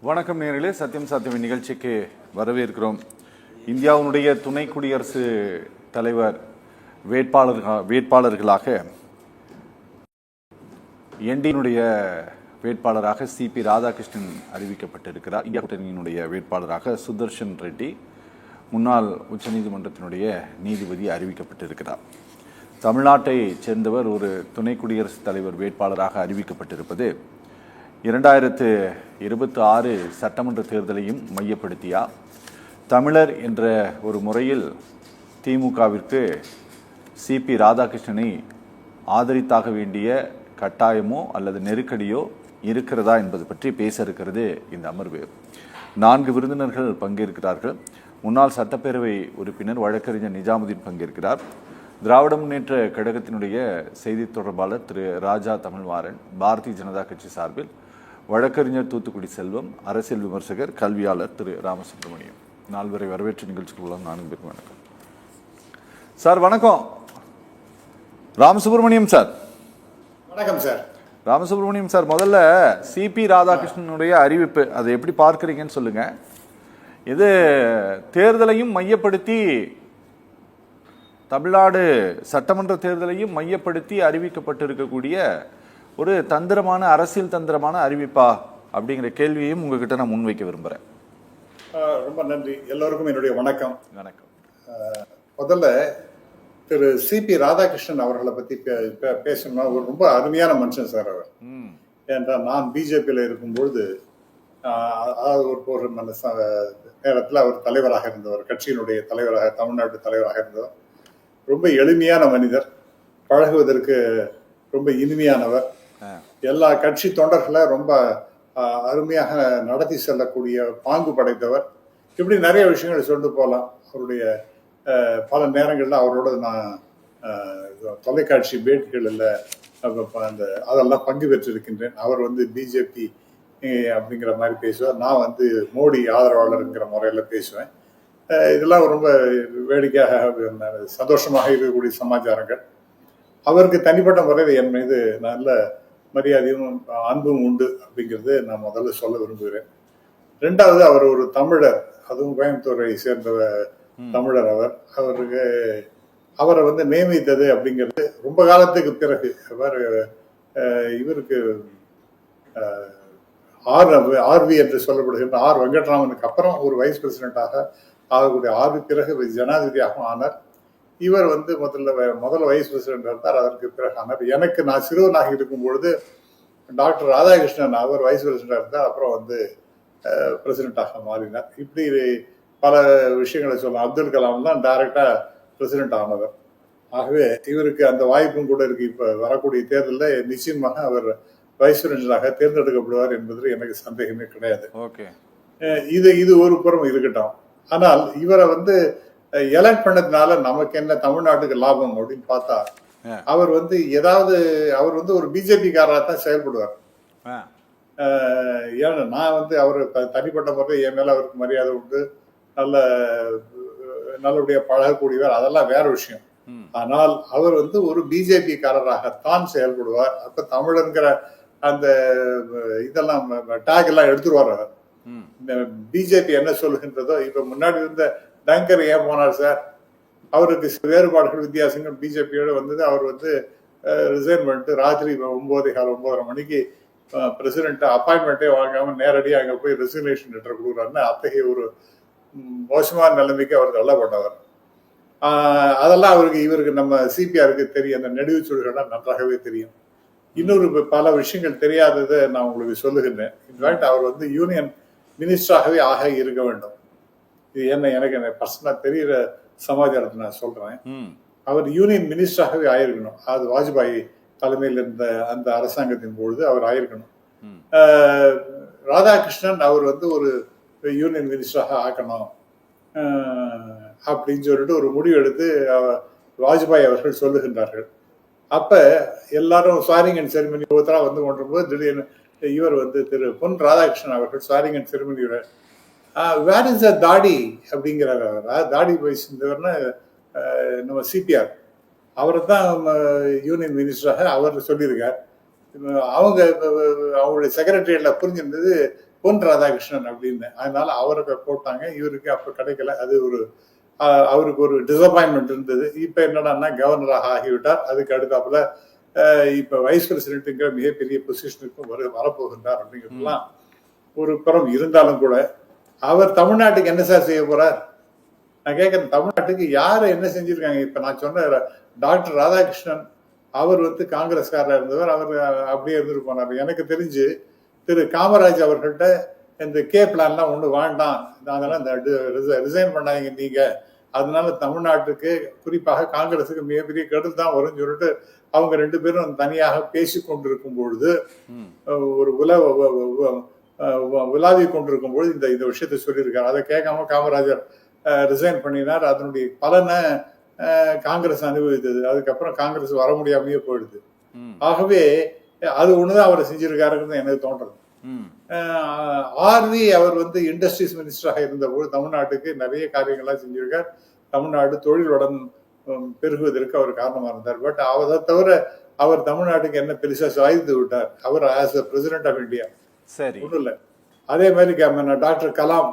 வணக்கம் நேயர்களே, சத்தியம் சாத்தியம் நிகழ்ச்சிக்கு வரவேற்கிறோம். இந்தியாவுடைய துணை குடியரசு தலைவர் வேட்பாளர்களாக என்டியினுடைய வேட்பாளராக சிபி ராதாகிருஷ்ணன் அறிவிக்கப்பட்டிருக்கிறார். இந்தியா கூட்டணியினுடைய வேட்பாளராக சுதர்ஷன் ரெட்டி முன்னாள் உச்சநீதிமன்றத்தினுடைய நீதிபதி அறிவிக்கப்பட்டிருக்கிறார். தமிழ்நாட்டை சேர்ந்தவர் ஒரு துணை குடியரசுத் தலைவர் வேட்பாளராக அறிவிக்கப்பட்டிருப்பது 2026 சட்டமன்ற தேர்தலையும் மையப்படுத்தியா, தமிழர் என்ற ஒரு முறையில் திமுகவிற்கு சிபி ராதாகிருஷ்ணனை ஆதரித்தாக வேண்டிய கட்டாயமோ அல்லது நெருக்கடியோ இருக்கிறதா என்பது பற்றி பேச இருக்கிறது இந்த அமர்வு. 4 விருந்தினர்கள் பங்கேற்கிறார்கள். முன்னாள் சட்டப்பேரவை உறுப்பினர் வழக்கறிஞர் நிஜாமுதீன் பங்கேற்கிறார். திராவிட முன்னேற்ற கழகத்தினுடைய செய்தி தொடர்பாளர் திரு ராஜா தமிழ்வாரன், பாரதிய ஜனதா கட்சி சார்பில் வழக்கறிஞர் தூத்துக்குடி செல்வம், அரசியல் விமர்சகர், கல்வியாளர் திரு ராமசுப்ரமணியம். 4 பேரை வரவேற்று நிகழ்ச்சிக்குள்ள 4 பேருக்கு வணக்கம். சார் வணக்கம். ராமசுப்ரமணியம் சார் வணக்கம் சார். ராமசுப்ரமணியம் சார், முதல்ல சிபி ராதாகிருஷ்ணனுடைய அறிவிப்பு அதை எப்படி பார்க்குறீங்கன்னு சொல்லுங்க. இது தேர்தலையும் மையப்படுத்தி, தமிழ்நாடு சட்டமன்ற தேர்தலையும் மையப்படுத்தி அறிவிக்கப்பட்டிருக்கக்கூடிய ஒரு தந்திரமான, அரசியல் தந்திரமான அறிவிப்பா அப்படிங்கிற கேள்வியையும் உங்ககிட்ட நான் முன்வைக்க விரும்புகிறேன். ரொம்ப நன்றி. எல்லோருக்கும் என்னுடைய வணக்கம். வணக்கம். முதல்ல திரு சிபி ராதாகிருஷ்ணன் அவர்களை பற்றி பேசணும்னா ஒரு ரொம்ப அருமையான மனுஷன் சார் அவர். ஏன்றால் நான் பிஜேபியில் இருக்கும்பொழுது ஒரு நேரத்தில் அவர் தலைவராக இருந்தவர், கட்சியினுடைய தலைவராக, தமிழ்நாட்டு தலைவராக இருந்தவர். ரொம்ப எளிமையான மனிதர், பழகுவதற்கு ரொம்ப இனிமையானவர், எல்லா கட்சி தொண்டர்களை ரொம்ப அருமையாக நடத்தி செல்லக்கூடிய பாங்கு படைத்தவர். இப்படி நிறைய விஷயங்களை சொல்லிட்டு போகலாம். அவருடைய பல நேரங்களில் அவரோட நான் தொலைக்காட்சி பேட்டிகளில் அதெல்லாம் பங்கு பெற்றிருக்கின்றேன். அவர் பிஜேபி அப்படிங்கிற மாதிரி பேசுவார், நான் மோடி ஆதரவாளருங்கிற முறையில் பேசுவேன். இதெல்லாம் ரொம்ப வேடிக்கையாக சந்தோஷமாக இருக்கக்கூடிய சமாச்சாரங்கள். அவருக்கு தனிப்பட்ட முறையில் என் மீது நல்ல மரியாதையும் அன்பும் உண்டு அப்படிங்கிறது நான் முதல்ல சொல்ல விரும்புகிறேன். 2வது, அவர் ஒரு தமிழர், அதுவும் கோயம்புத்தூரை சேர்ந்த தமிழர். அவரை நியமித்தது அப்படிங்கிறது ரொம்ப காலத்துக்கு பிறகு. இவருக்கு ஆர்வி என்று சொல்லப்படுகின்ற ஆர் வெங்கட்ராமனுக்கு அப்புறம் ஒரு வைஸ் பிரசிடென்டாக ஆகக்கூடிய ஆர்வி பிறகு ஜனாதிபதியாக ஆனார். இவர் முதல்ல வைஸ் பிரசிடென்ட் இருந்தார், அதற்கு பிறகு ஆனார். நான் சிறுவனாக இருக்கும் பொழுது டாக்டர் ராதாகிருஷ்ணன் அவர் வைஸ் பிரசிடென்டாக இருந்தார், அப்புறம் பிரசிடென்டாக மாறினார். இப்படி பல விஷயங்களை சொல்லலாம். அப்துல் கலாம் தான் டைரக்டா பிரசிடென்ட் ஆனவர். ஆகவே இவருக்கு அந்த வாய்ப்பும் கூட இருக்கு. இப்ப வரக்கூடிய தேர்தலில் நிச்சயமாக அவர் வைஸ் பிரசிடென்டாக தேர்ந்தெடுக்கப்படுவார் என்பதில் எனக்கு சந்தேகமே கிடையாது. இது ஒரு புறம் இருக்கட்டும். ஆனால் இவரை எலக்ட் பண்ணதுனால நமக்கு என்ன தமிழ்நாட்டுக்கு லாபம் அப்படின்னு பார்த்தா, அவர் அவர் ஒரு பிஜேபி காரராக தான் செயல்படுவார். ஏன்னா நான் அவர் தனிப்பட்ட முறையில் என் மேல அவருக்கு மரியாதை உண்டு, நல்லபடியா பழகக்கூடியவர், அதெல்லாம் வேற விஷயம். ஆனால் அவர் ஒரு பிஜேபி காரராகத்தான் செயல்படுவார். அப்ப தமிழருங்கிற அந்த இதெல்லாம் டேக் எல்லாம் எடுத்துருவார் அவர். இந்த பிஜேபி என்ன சொல்லுகின்றதோ, இப்ப முன்னாடி இருந்த டங்கர் ஏன் போனார் சார், அவருக்கு வேறுபாடுகள் வித்தியாசங்கள் பிஜேபியோட வந்தது. அவர் ரிசைன் பண்ணிட்டு ராத்திரி 9:30 மணிக்கு பிரசிடென்ட் அப்பாயின்மெண்ட்டே வாங்காம நேரடியாக அங்கே போய் ரெசிக்னேஷன் லெட்டர் கொடுக்குறாருன்னு அத்தகைய ஒரு மோசமான நிலைமைக்கு அவர் தள்ளப்பட்டவர். அதெல்லாம் இவருக்கு நம்ம சிபிஆருக்கு தெரியும், அந்த நெடுவுச்சூழல்கள்லாம் நன்றாகவே தெரியும். இன்னொரு பல விஷயங்கள் தெரியாததை நான் உங்களுக்கு சொல்லுகின்றேன். இன்ஃபேக்ட் அவர் யூனியன் மினிஸ்டராகவே ஆக இருக்க வேண்டும். இது எனக்கு பர்சனலா தெரிகிற சமாச்சாரத்தை நான் சொல்றேன். அவர் யூனியன் மினிஸ்டராகவே ஆயிருக்கணும். அது வாஜ்பாய் தலைமையில் இருந்த அந்த அரசாங்கத்தின் பொழுது அவர் ஆயிருக்கணும். ராதாகிருஷ்ணன் அவர் ஒரு யூனியன் மினிஸ்டராக ஆக்கணும் அப்படின்னு சொல்லிட்டு ஒரு முடிவு எடுத்து வாஜ்பாய் அவர்கள் சொல்லுகின்றார்கள். அப்ப எல்லாரும் ஸ்வாரிங் அண்ட் செரிமனி ஒருத்தரா கொண்டிருக்கும்போது திடீர்னு இவர் திரு பொன் ராதாகிருஷ்ணன் அவர்கள் swearing and ceremony where is the தாடி அப்படிங்கிறார். அவர் தாடி வயசுன்றவர்னு நம்ம சிபிஆர் அவரை தான் யூனியன் மினிஸ்டராக அவர் சொல்லியிருக்கார். அவங்களுடைய செக்ரட்டரியேட்ல புரிஞ்சிருந்தது பொன் ராதாகிருஷ்ணன் அப்படின்னு. அதனால அவருக்கு போட்டாங்க, இவருக்கு அப்ப கிடைக்கல. அது ஒரு அவருக்கு ஒரு டிசப்பாயின்மெண்ட் இருந்தது. இப்ப என்னடான்னா கவர்னராக ஆகிவிட்டார். அதுக்கு அடுத்தாப்புல இப்ப வைஸ் பிரசிடென்ட்ங்கிற மிகப்பெரிய பொசிஷனுக்கும் வரப்போகின்றார் அப்படிங்கிறதுலாம் ஒரு புறம் இருந்தாலும் கூட அவர் தமிழ்நாட்டுக்கு என்ன சார் செய்ய போறார்? நான் கேட்கிறேன், தமிழ்நாட்டுக்கு யாரு என்ன செஞ்சிருக்காங்க? இப்ப நான் சொன்ன டாக்டர் ராதாகிருஷ்ணன் அவர் வந்து காங்கிரஸ்காரர் இருந்தவர், அவர் அப்படியே இருந்துட்டு போனார். எனக்கு தெரிஞ்சு திரு காமராஜ் அவர்கள்ட்ட இந்த கே பிளான்லாம் ஒண்ணு வேண்டாம், அதெல்லாம் ரிசைன் பண்ணாங்க நீங்க, அதனால தமிழ்நாட்டுக்கு குறிப்பாக காங்கிரஸுக்கு மிகப்பெரிய கெடுதல் தான் வரும்னு சொல்லிட்டு அவங்க 2 பேரும் தனியாக பேசி கொண்டிருக்கும் பொழுது, ஒரு உலாவி கொண்டிருக்கும் பொழுது இந்த விஷயத்தை சொல்லியிருக்காரு. அதை கேட்காம காமராஜர் ரிசைன் பண்ணினார். அதனுடைய பலனை காங்கிரஸ் அனுபவித்தது. அதுக்கப்புறம் காங்கிரஸ் வர முடியாமையே போயிடுது. ஆகவே அது ஒண்ணுதான் அவர் செஞ்சிருக்காருன்னு எனக்கு தோன்றது. ஆர்வி அவர் வந்து இண்டஸ்ட்ரீஸ் மினிஸ்டராக இருந்தபோது தமிழ்நாட்டுக்கு நிறைய காரியங்கள்லாம் செஞ்சிருக்கார். தமிழ்நாடு தொழில் வளம் பெருகுவதற்கு அவர் காரணமா இருந்தார். பட் அதை தவிர அவர் தமிழ்நாட்டுக்கு என்ன பெருசா சாதித்து விட்டார்? அவர் as a president of India சரி ஒன்றும் இல்லை. அதே மாதிரி டாக்டர் கலாம்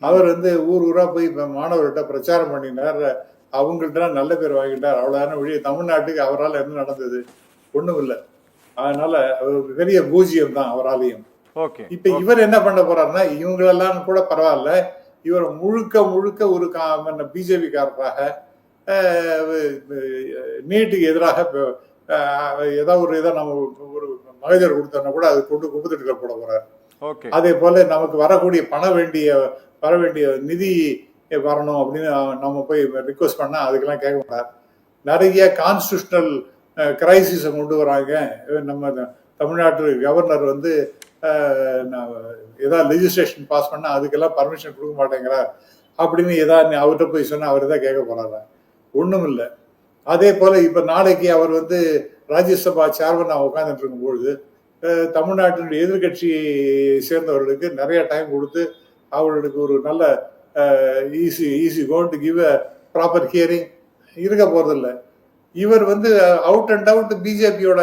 அவர் வந்து ஊர் ஊரா போய் மாணவர்கிட்ட பிரச்சாரம் பண்ணினார், அவங்கள்ட்ட நல்ல பேர் வாங்கிட்டார். அவ்வளவுதான வழி. தமிழ்நாட்டுக்கு அவரால் என்ன நடந்தது? ஒண்ணும் இல்லை. அதனால பெரிய பூஜ்யம் தான் அவராலையும். இப்ப இவர் என்ன பண்ண போறாருன்னா, இவங்களெல்லாம் கூட பரவாயில்ல, இவர் முழுக்க முழுக்க ஒரு பிஜேபி காரராக நீட்டுக்கு எதிராக ஏதாவது ஒரு இதை நம்ம ஒரு மகஜர் கொடுத்தோம்னா கூட அது கொண்டு குப்பத்திட்டு போட போறாரு. அதே போல நமக்கு வர வேண்டிய நிதி வரணும் அப்படின்னு நம்ம போய் ரிக்வஸ்ட் பண்ணா அதுக்கெல்லாம் கேட்க மாட்டார். நிறைய கான்ஸ்டியூஷனல் கிரைசிஸை கொண்டு வராங்க. நம்ம தமிழ்நாட்டு கவர்னர் வந்து ஏதாவது லெஜிஸ்லேஷன் பாஸ் பண்ணா அதுக்கெல்லாம் பர்மிஷன் கொடுக்க மாட்டேங்கிறார் அப்படின்னு ஏதாவது அவர்கிட்ட போய் சொன்னா அவர் தான் கேட்க போறாரா? ஒண்ணும் இல்லை. அதே போல இப்ப நாளைக்கு அவர் வந்து ராஜ்யசபா சேர்மன் உட்கார்ந்துட்டு இருக்கும்பொழுது தமிழ்நாட்டினுடைய எதிர்கட்சி சேர்ந்தவர்களுக்கு நிறைய டைம் கொடுத்து அவர்களுக்கு ஒரு நல்ல easy going to give a proper hearing இருக்க போறதில்லை. இவர் வந்து அவுட் அண்ட் அவுட் பிஜேபியோட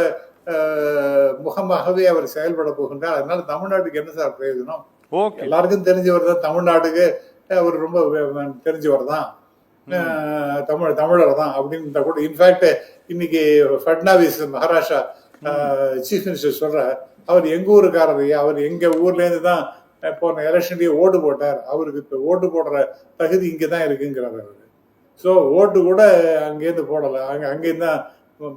முகமாகவே அவர் செயல்பட போகின்றார். அதனால தமிழ்நாட்டுக்கு என்ன சார் பிரயோஜனம்? எல்லாருக்கும் தெரிஞ்சவர் தான் தமிழ்நாட்டுக்கு, அவர் ரொம்ப தெரிஞ்சவர் தான், தமிழர் தான் அப்படின்னு கூட. இன்ஃபேக்ட் இன்னைக்கு ஃபட்னாவிஸ் மகாராஷ்டிரா சீஃப் மினிஸ்டர் சொல்ற, அவர் எங்க ஊருக்காரரையா, அவர் எங்க ஊர்ல இருந்து தான் போன எலெக்ஷன்லயே ஓட்டு போட்டார், அவருக்கு இப்ப ஓட்டு போடுற தகுதி இங்கதான் இருக்குங்கிறார் அவரு. ஸோ ஓட்டு கூட அங்கேருந்து போடலை, அங்கேருந்து தான்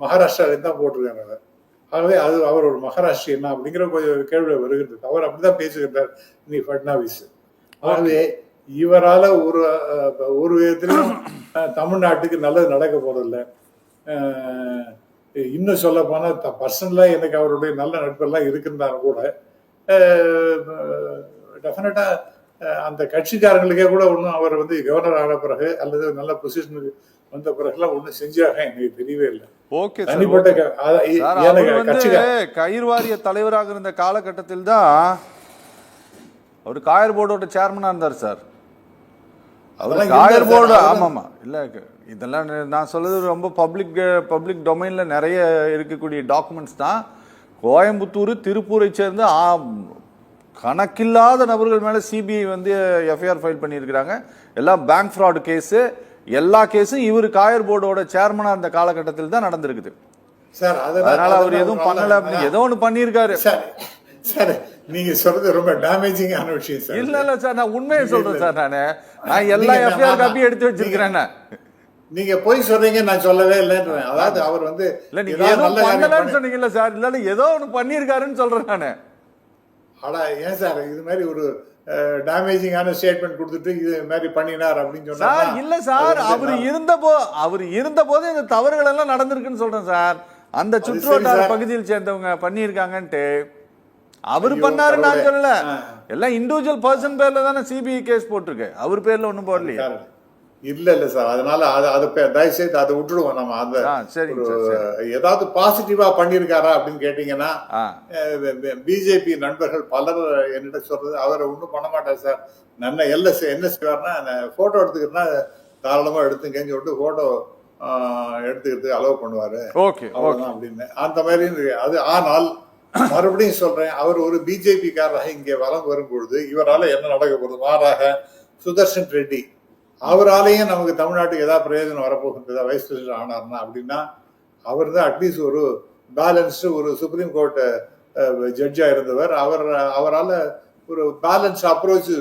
மகாராஷ்டிராலேருந்து தான் போட்டிருக்காரு அவர். ஆகவே அது அவர் ஒரு மகாராஷ்டிரியன் அப்படிங்கிற கொஞ்சம் கேள்வி வருகிறது. அவர் அப்படிதான் பேசுகின்றார் இன்னைக்கு ஃபட்னாவிஸ். ஆகவே இவரால ஒரு விதத்திலும் தமிழ்நாட்டுக்கு நல்லது நடக்க போறதில்லை. இன்னும் சொல்ல போனா பர்சனலா எனக்கு அவருடைய நல்ல நட்பெல்லாம் இருக்குன்னாலும் கூட டெஃபினட்டா அந்த கட்சிக்காரங்களுக்கே கூட ஒன்றும் அவர் வந்து கவர்னர் ஆன பிறகு அல்லது நல்ல பொசிஷனுக்கு வந்த பிறகுலாம் ஒன்றும் செஞ்சாக எனக்கு தெரியவே இல்லை. கயிறு வாரிய தலைவராக இருந்த காலகட்டத்தில் தான் அவர் காயர் போர்டோட சேர்மனா இருந்தார் சார். அவர் காயர் போர்டு ஆமாமா இல்ல இதெல்லாம் நான் சொல்றது ரொம்ப பப்ளிக் டொமைன்ல நிறைய இருக்கக்கூடிய டாக்குமெண்ட்ஸ் தான். கோயம்புத்தூர் திருப்பூரை சேர்ந்த கணக்கில்லாத நபர்கள் மேல சிபிஐ வந்து எஃப்ஐஆர் ஃபைல் பண்ணியிருக்கிறாங்க. எல்லாம் பேங்க் ஃப்ராட் கேஸு, எல்லா கேஸும் இவர் காயர் போர்டோட சேர்மனா அந்த காலகட்டத்தில் தான் நடந்திருக்குது சார். அதனால அவர் எதுவும் பண்ணல, ஏதோ ஒண்ணு பண்ணியிருக்காரு. சார் நீங்க சொல்றது ரொம்ப டேமேஜிங்கான விஷயம் சார். இல்ல சார், நான் உண்மையை சொல்றேன் சார். நான் எல்லா எஃப்ஐஆர் காப்பி எடுத்து வச்சிருக்கிறேன். நீங்க போய் சொல்றீங்க, நான் சொல்லவே இல்லைன்னு. அதாவது அவர் வந்து இல்ல நீங்க ஏதோ பண்ணலன்னு சொன்னீங்கல்ல சார். இல்ல ஏதோ ஒண்ணு பண்ணிருக்காருன்னு சொல்றேன் நானு. ஆனா ஏன் சார் இது மாதிரி ஒரு டேமேஜிங்கான ஸ்டேட்மெண்ட் கொடுத்துட்டு இது மாதிரி பண்ணினார் அப்படின்னு சொன்னா சார்? இல்ல சார், அவர் இருந்தபோது இந்த தவறுகள் எல்லாம் நடந்திருக்குன்னு சொல்றேன் சார். அந்த சுற்றுவட்டார பகுதியில் சேர்ந்தவங்க பண்ணியிருக்காங்கன்ட்டு அவர் பண்ணாரு நான் சொல்லல. எல்லாம் இண்டிவிஜுவல் பர்சன் பேர்ல தானே சிபிஐ கேஸ் போட்டிருக்கு, அவர் பேர்ல ஒண்ணும் போடலையா? இல்ல சார், அதனால தயவு செய்து அதை விட்டுடுவோம் நம்ம. அந்த ஏதாவது பாசிட்டிவா பண்ணிருக்காரா அப்படின்னு கேட்டீங்கன்னா, பிஜேபி நண்பர்கள் பலர் என்னிட்ட சொல்றது, அவரை ஒன்றும் பண்ண மாட்டார் சார். என்ன செய்வார்னா, போட்டோ எடுத்துக்கிறதுனா தாராளமா எடுத்துங்கன்னு சொல்லிட்டு போட்டோ எடுத்துக்கிறதுக்கு அலோவ் பண்ணுவாரு அப்படின்னு அந்த மாதிரி அது. ஆனால் மறுபடியும் சொல்றேன், அவர் ஒரு பிஜேபி காரராக இங்கே வலம் வரும்பொழுது இவரால என்ன நடக்க போகுது? மாறாக சுதர்ஷன் ரெட்டி அவராலேயும் நமக்கு தமிழ்நாட்டுக்கு ஏதாவது பிரயோஜனம் வரப்போகின்றதா? வைஸ் பிரசிடென்ட் ஆனார்னா அப்படின்னா அவர் தான் அட்லீஸ்ட் ஒரு பேலன்ஸ்டு ஒரு சுப்ரீம் கோர்ட் ஜட்ஜா இருந்தவர். அவரால் ஒரு பேலன்ஸ் அப்ரோச்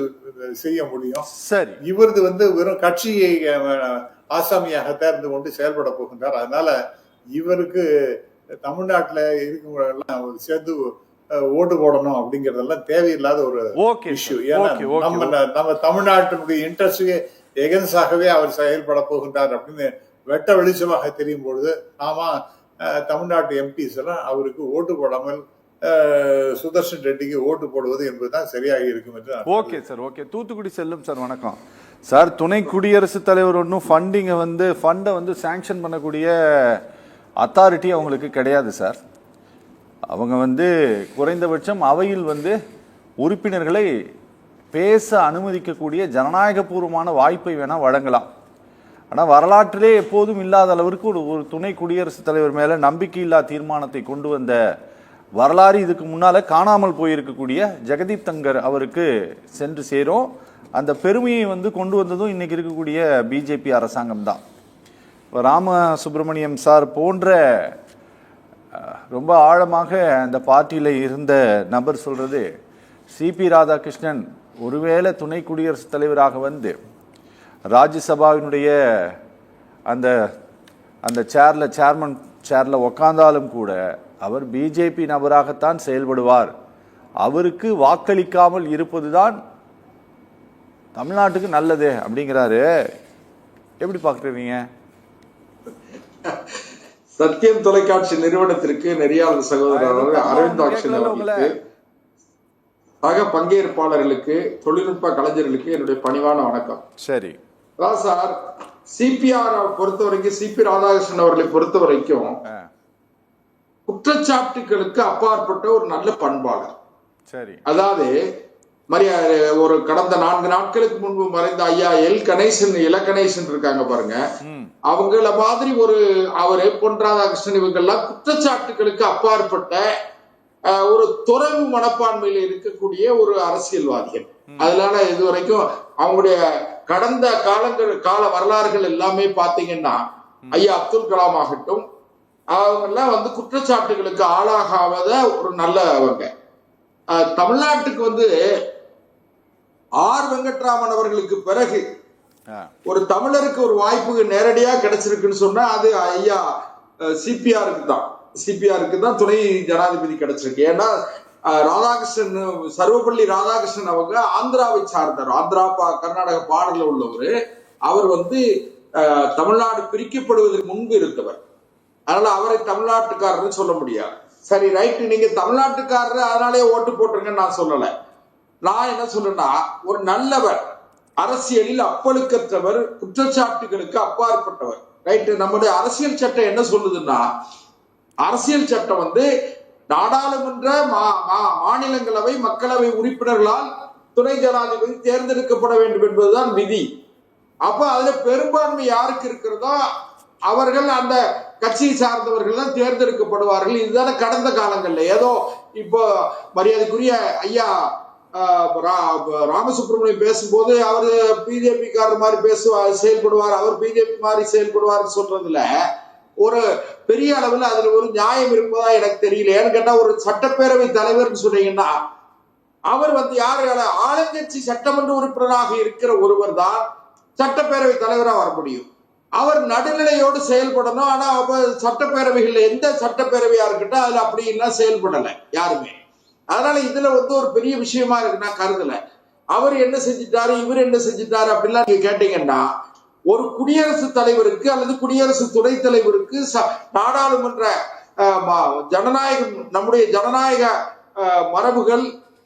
செய்ய முடியும். சரி, இவரது வெறும் கட்சியை ஆசாமியாக தேர்ந்து கொண்டு செயல்பட போகின்றார். அதனால இவருக்கு தமிழ்நாட்டில் இருக்கிறவங்களெல்லாம் சேர்ந்து ஓட்டு போடணும் அப்படிங்கறதெல்லாம் தேவையில்லாத ஒரு இஷ்யூ. ஏன்னா நம்ம தமிழ்நாட்டினுடைய இன்ட்ரெஸ்டுக்கு எகன்ஸாகவே அவர் செயல்பட போகின்றார் அப்படின்னு வெட்ட வெளிச்சமாக தெரியும் பொழுது நாம தமிழ்நாட்டு எம்பிஸ் எல்லாம் அவருக்கு ஓட்டு போடாமல் சுதர்ஷன் ரெட்டிக்கு ஓட்டு போடுவது என்பதுதான் சரியாக இருக்கும் என்று. Okay sir, okay. தூத்துக்குடி செல்லும் சார், வணக்கம் சார். துணை குடியரசுத் தலைவர் ஒன்றும் ஃபண்டை சாங்ஷன் பண்ணக்கூடிய அத்தாரிட்டி அவங்களுக்கு கிடையாது சார். அவங்க குறைந்தபட்சம் அவையில் உறுப்பினர்களை பேச அனுமதிக்கக்கூடிய ஜனநாயகபூர்வமான வாய்ப்பை வேணா வழங்கலாம். ஆனால் வரலாற்றிலே எப்போதும் இல்லாத அளவிற்கு ஒரு துணை குடியரசுத் தலைவர் மேலே நம்பிக்கையில்லா தீர்மானத்தை கொண்டு வந்த வரலாறு இதுக்கு முன்னால காணாமல் போயிருக்கக்கூடிய ஜெகதீப் தங்கர் அவருக்கு சென்று சேரும். அந்த பெருமையை கொண்டு வந்ததும் இன்னைக்கு இருக்கக்கூடிய பிஜேபி அரசாங்கம் தான். இப்போ ராமசுப்ரமணியம் சார் போன்ற ரொம்ப ஆழமாக அந்த பார்ட்டியில் இருந்த நபர் சொல்றது, சிபி ராதாகிருஷ்ணன் ஒருவேளை துணை குடியரசுத் தலைவராக ராஜ்யசபாவினுடைய அந்த அந்த சேர்மன் சேர்ல உக்காந்தாலும் கூட அவர் பிஜேபி நபராகத்தான் செயல்படுவார். அவருக்கு வாக்களிக்காமல் இருப்பதுதான் தமிழ்நாட்டுக்கு நல்லது அப்படிங்கிறாரு. எப்படி பாக்குறீங்க? சத்தியம் தொலைக்காட்சி நிறுவனத்திற்கு நெறியாளர் சகோதரர் அரவிந்த் ஆக்ஷன் அவர்களுக்கு, சக பங்கேற்பாளர்களுக்கு, தொழில்நுட்ப கலைஞர்களுக்கு என்னுடைய பணிவான வணக்கம். சரி சார், சிபிஆர் பொறுத்த வரைக்கும், சிபி ராதாகிருஷ்ணன் அவர்களை பொறுத்த வரைக்கும் குற்றச்சாட்டுகளுக்கு அப்பாற்பட்ட ஒரு நல்ல பண்பாளர். சரி, அதாவது ஒரு கடந்த 4 நாட்களுக்கு முன்பு மறைந்த ஐயா இலகணேசன் இருக்காங்க பாருங்க, அவங்கள மாதிரி அவர் பொன் ராதாகிருஷ்ணன் இவங்கெல்லாம் குற்றச்சாட்டுகளுக்கு அப்பாற்பட்ட ஒரு துறவு மனப்பான்மையில இருக்கக்கூடிய ஒரு அரசியல்வாதிகள். அதனால இதுவரைக்கும் அவங்களுடைய கடந்த கால வரலாறுகள் எல்லாமே பாத்தீங்கன்னா, ஐயா அப்துல் கலாம் ஆகட்டும், அவங்க எல்லாம் குற்றச்சாட்டுகளுக்கு ஆளாகாத ஒரு நல்லவங்க. தமிழ்நாட்டுக்கு ஆர் வெங்கட்ராமன் அவர்களுக்கு பிறகு ஒரு தமிழருக்கு ஒரு வாய்ப்பு நேரடியா கிடைச்சிருக்குன்னு சொன்னா அது ஐயா சிபிஆருக்கு தான் துணை ஜனாதிபதி கிடைச்சிருக்கு. ஏன்னா ராதாகிருஷ்ணன், சர்வப்பள்ளி ராதாகிருஷ்ணன் அவங்க ஆந்திராவை சார்ந்தார். கர்நாடக பார்டர்ல உள்ளவர். அவர் தமிழ்நாடு பிரிக்கப்படுவதற்கு முன்பு இருந்தவர். அதனால அவரை தமிழ்நாட்டுக்காரர்னு சொல்ல முடியாது. சரி, ரைட்டு, நீங்க தமிழ்நாட்டுக்காரர் அதனாலே ஓட்டு போட்டுருங்கன்னு நான் சொல்லல. நான் என்ன சொல்றேன்னா, ஒரு நல்லவர், அரசியலில் அப்பழுக்கற்றவர், குற்றச்சாட்டுகளுக்கு அப்பாற்பட்டவர். ரைட்டு, நம்முடைய அரசியல் சட்டம் என்ன சொல்லுதுன்னா, அரசியல் சட்டம் நாடாளுமன்ற மாநிலங்களவை மக்களவை உறுப்பினர்களால் துணை ஜனாதிபதி தேர்ந்தெடுக்கப்பட வேண்டும் என்பதுதான் விதி. அப்ப அதுல பெரும்பான்மை யாருக்கு இருக்கிறதோ அவர்கள் அந்த கட்சியை சார்ந்தவர்கள் தான் தேர்ந்தெடுக்கப்படுவார்கள். இதுதானே கடந்த காலங்கள்ல. ஏதோ இப்போ மரியாதைக்குரிய ஐயா ராமசுப்ரமணியம் பேசும்போது அவரு பிஜேபி காரர் மாதிரி செயல்படுவார், அவர் பிஜேபி மாதிரி செயல்படுவார் சொல்றதுல ஒரு பெரிய அளவில் அதுல ஒரு நியாயம் இருப்பதா எனக்கு தெரியல. ஏன்னு கேட்டா, ஒரு சட்டப்பேரவை தலைவர்னு சொன்னீங்கன்னா அவர் யாரு, ஆளுங்கட்சி சட்டமன்ற உறுப்பினராக இருக்கிற ஒருவர் தான் சட்டப்பேரவை தலைவரா வர முடியும். அவர் நடுநிலையோடு செயல்படணும். ஆனா சட்டப்பேரவைகள்ல எந்த சட்டப்பேரவையா இருக்கட்டும் அதுல அப்படின்னா செயல்படல யாருமே. அதனால இதுல ஒரு பெரிய விஷயமா இருக்கு நான் கருதல. அவர் என்ன செஞ்சிட்டாரு, இவர் என்ன செஞ்சிட்டாரு அப்படின்லாம் நீங்க கேட்டீங்கன்னா, ஒரு குடியரசுத் தலைவருக்கு அல்லது குடியரசு துணைத் தலைவருக்கு நாடாளுமன்ற ஜனநாயகம், நம்முடைய ஜனநாயக மரபுகள்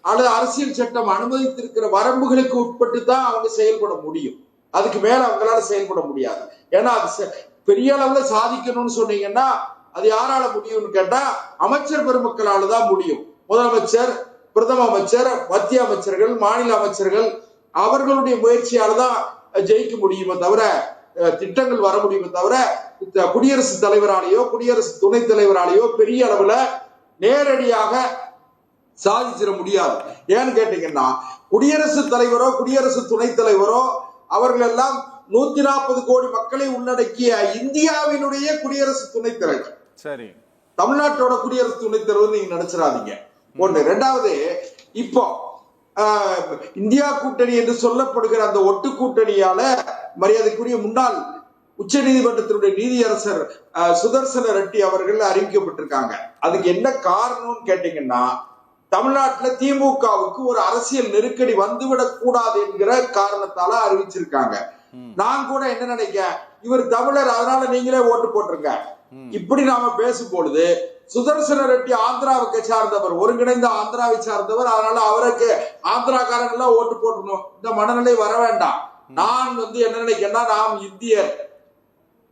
அல்லது அரசியல் சட்டம் அனுமதித்திருக்கிற வரம்புகளுக்கு உட்பட்டு தான் அவங்க செயல்பட முடியும். அதுக்கு மேல அவங்களால செயல்பட முடியாது. ஏன்னா அது பெரிய அளவுல சாதிக்கணும்னு சொன்னீங்கன்னா அது யாரால முடியும்னு கேட்டா அமைச்சர் பெருமக்களால தான் முடியும். முதலமைச்சர், பிரதம அமைச்சர், மத்திய அமைச்சர்கள், மாநில அமைச்சர்கள் அவர்களுடைய முயற்சியால தான் ஜெயிக்க முடியுமே தவிர, திட்டங்கள் வர முடியுமே தவிர, குடியரசுத் தலைவராலேயோ குடியரசு துணைத் தலைவராலேயோ பெரிய அளவுல நேரடியாக சாதிச்சிட முடியாது. ஏன்னு கேட்டீங்கன்னா, குடியரசுத் தலைவரோ குடியரசு துணைத் தலைவரோ அவர்கள் எல்லாம் 140 கோடி மக்களை உள்ளடக்கிய இந்தியாவினுடைய குடியரசு துணைத் தலைவர். சரி, தமிழ்நாட்டோட குடியரசு துணைத் தலைவர் நீங்க நினைச்சிடாதீங்க. ஒன்று. இரண்டாவது, இப்போ இந்தியா கூட்டணி என்று சொல்லப்படுகிற அந்த ஒட்டு கூட்டணியால மரியாதைக்குரிய முன்னாள் உச்ச நீதிமன்றத்தினுடைய நீதியரசர் சுதர்சன ரெட்டி அவர்கள் அறிவிக்கப்பட்டிருக்காங்க. அதுக்கு என்ன காரணம்னு கேட்டீங்கன்னா, தமிழ்நாட்டில் திமுகவுக்கு ஒரு அரசியல் நெருக்கடி வந்துவிடக் கூடாது என்கிற காரணத்தால அறிவிச்சிருக்காங்க. நான் கூட என்ன நினைக்க, இவர் தமிழர் அதனால நீங்களே ஓட்டு போட்டிருங்க இப்படி நாம பேசும் பொழுது, சுதர்சன ரெட்டி ஆந்திராவுக்கு சார்ந்தவர், ஒருங்கிணைந்த ஆந்திராவை சார்ந்தவர், அதனால அவருக்கு ஆந்திராக்காரங்க எல்லாம் ஓட்டு போட்டணும், இந்த மனநிலை வர வேண்டாம். நான் என்ன நினைக்கிறேன்னா, நாம் இந்தியர்,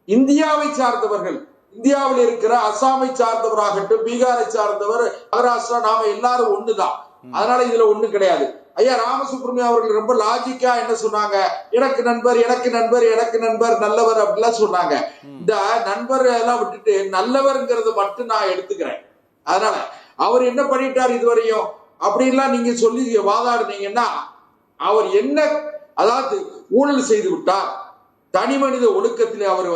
இந்தியாவை சார்ந்தவர்கள், இந்தியாவில் இருக்கிற அசாமை சார்ந்தவராகட்டும், பீகாரை சார்ந்தவர், மகாராஷ்டிரா, நாம எல்லாரும் ஒண்ணுதான். அதனால இதுல ஒண்ணு கிடையாது. ஐயா ராமசுப்ரமணியம் அவர்கள் ரொம்ப லாஜிக்கா என்ன சொன்னாங்க, எனக்கு நண்பர் எனக்கு நண்பர் எனக்கு நண்பர் நல்லவர் அப்படிலாம் சொன்னாங்க. இந்த நண்பர் எல்லாம் விட்டுட்டு நல்லவர்ங்கிறது மட்டும் நான் எடுத்துக்கிறேன். அதனால அவர் என்ன பண்ணிட்டார் இதுவரையும் அப்படின்லாம் நீங்க சொல்லி வாதாடுனீங்கன்னா, அவர் என்ன, அதாவது ஊழல் செய்து விட்டார், தனி மனித ஒழுக்கத்திலே அவர்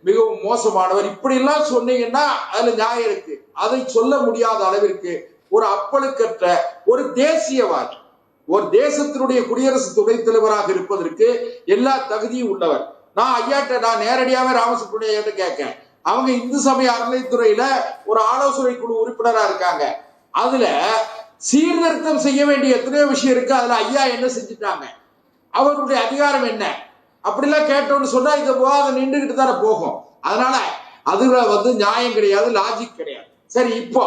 மிகவும் மோசமானவர், இப்படி எல்லாம் சொன்னீங்கன்னா அதுல நியாயம் இருக்கு. அதை சொல்ல முடியாத அளவிற்கு ஒரு அப்பழுக்கற்ற ஒரு தேசியவாதி, ஒரு தேசத்தினுடைய குடியரசு துணைத் தலைவராக இருப்பதற்கு எல்லா தகுதியும் உள்ளவர். நான் ஐயாட்ட நான் நேரடியாவே ராமசுப்ரமணியம் கேட்கேன். அவங்க இந்து சமய அறநிலைத்துறையில ஒரு ஆலோசனை குழு உறுப்பினரா இருக்காங்க. அதுல சீர்திருத்தம் செய்ய வேண்டிய எத்தனையோ விஷயம் இருக்கு. அதுல ஐயா என்ன செஞ்சுட்டாங்க, அவருடைய அதிகாரம் என்ன, அப்படிலாம் கேட்டோம்னு சொன்னா இந்த விவாதம் நின்றுகிட்டு தானே போகும். அதனால அதுல நியாயம் கிடையாது, லாஜிக் கிடையாது. சரி, இப்போ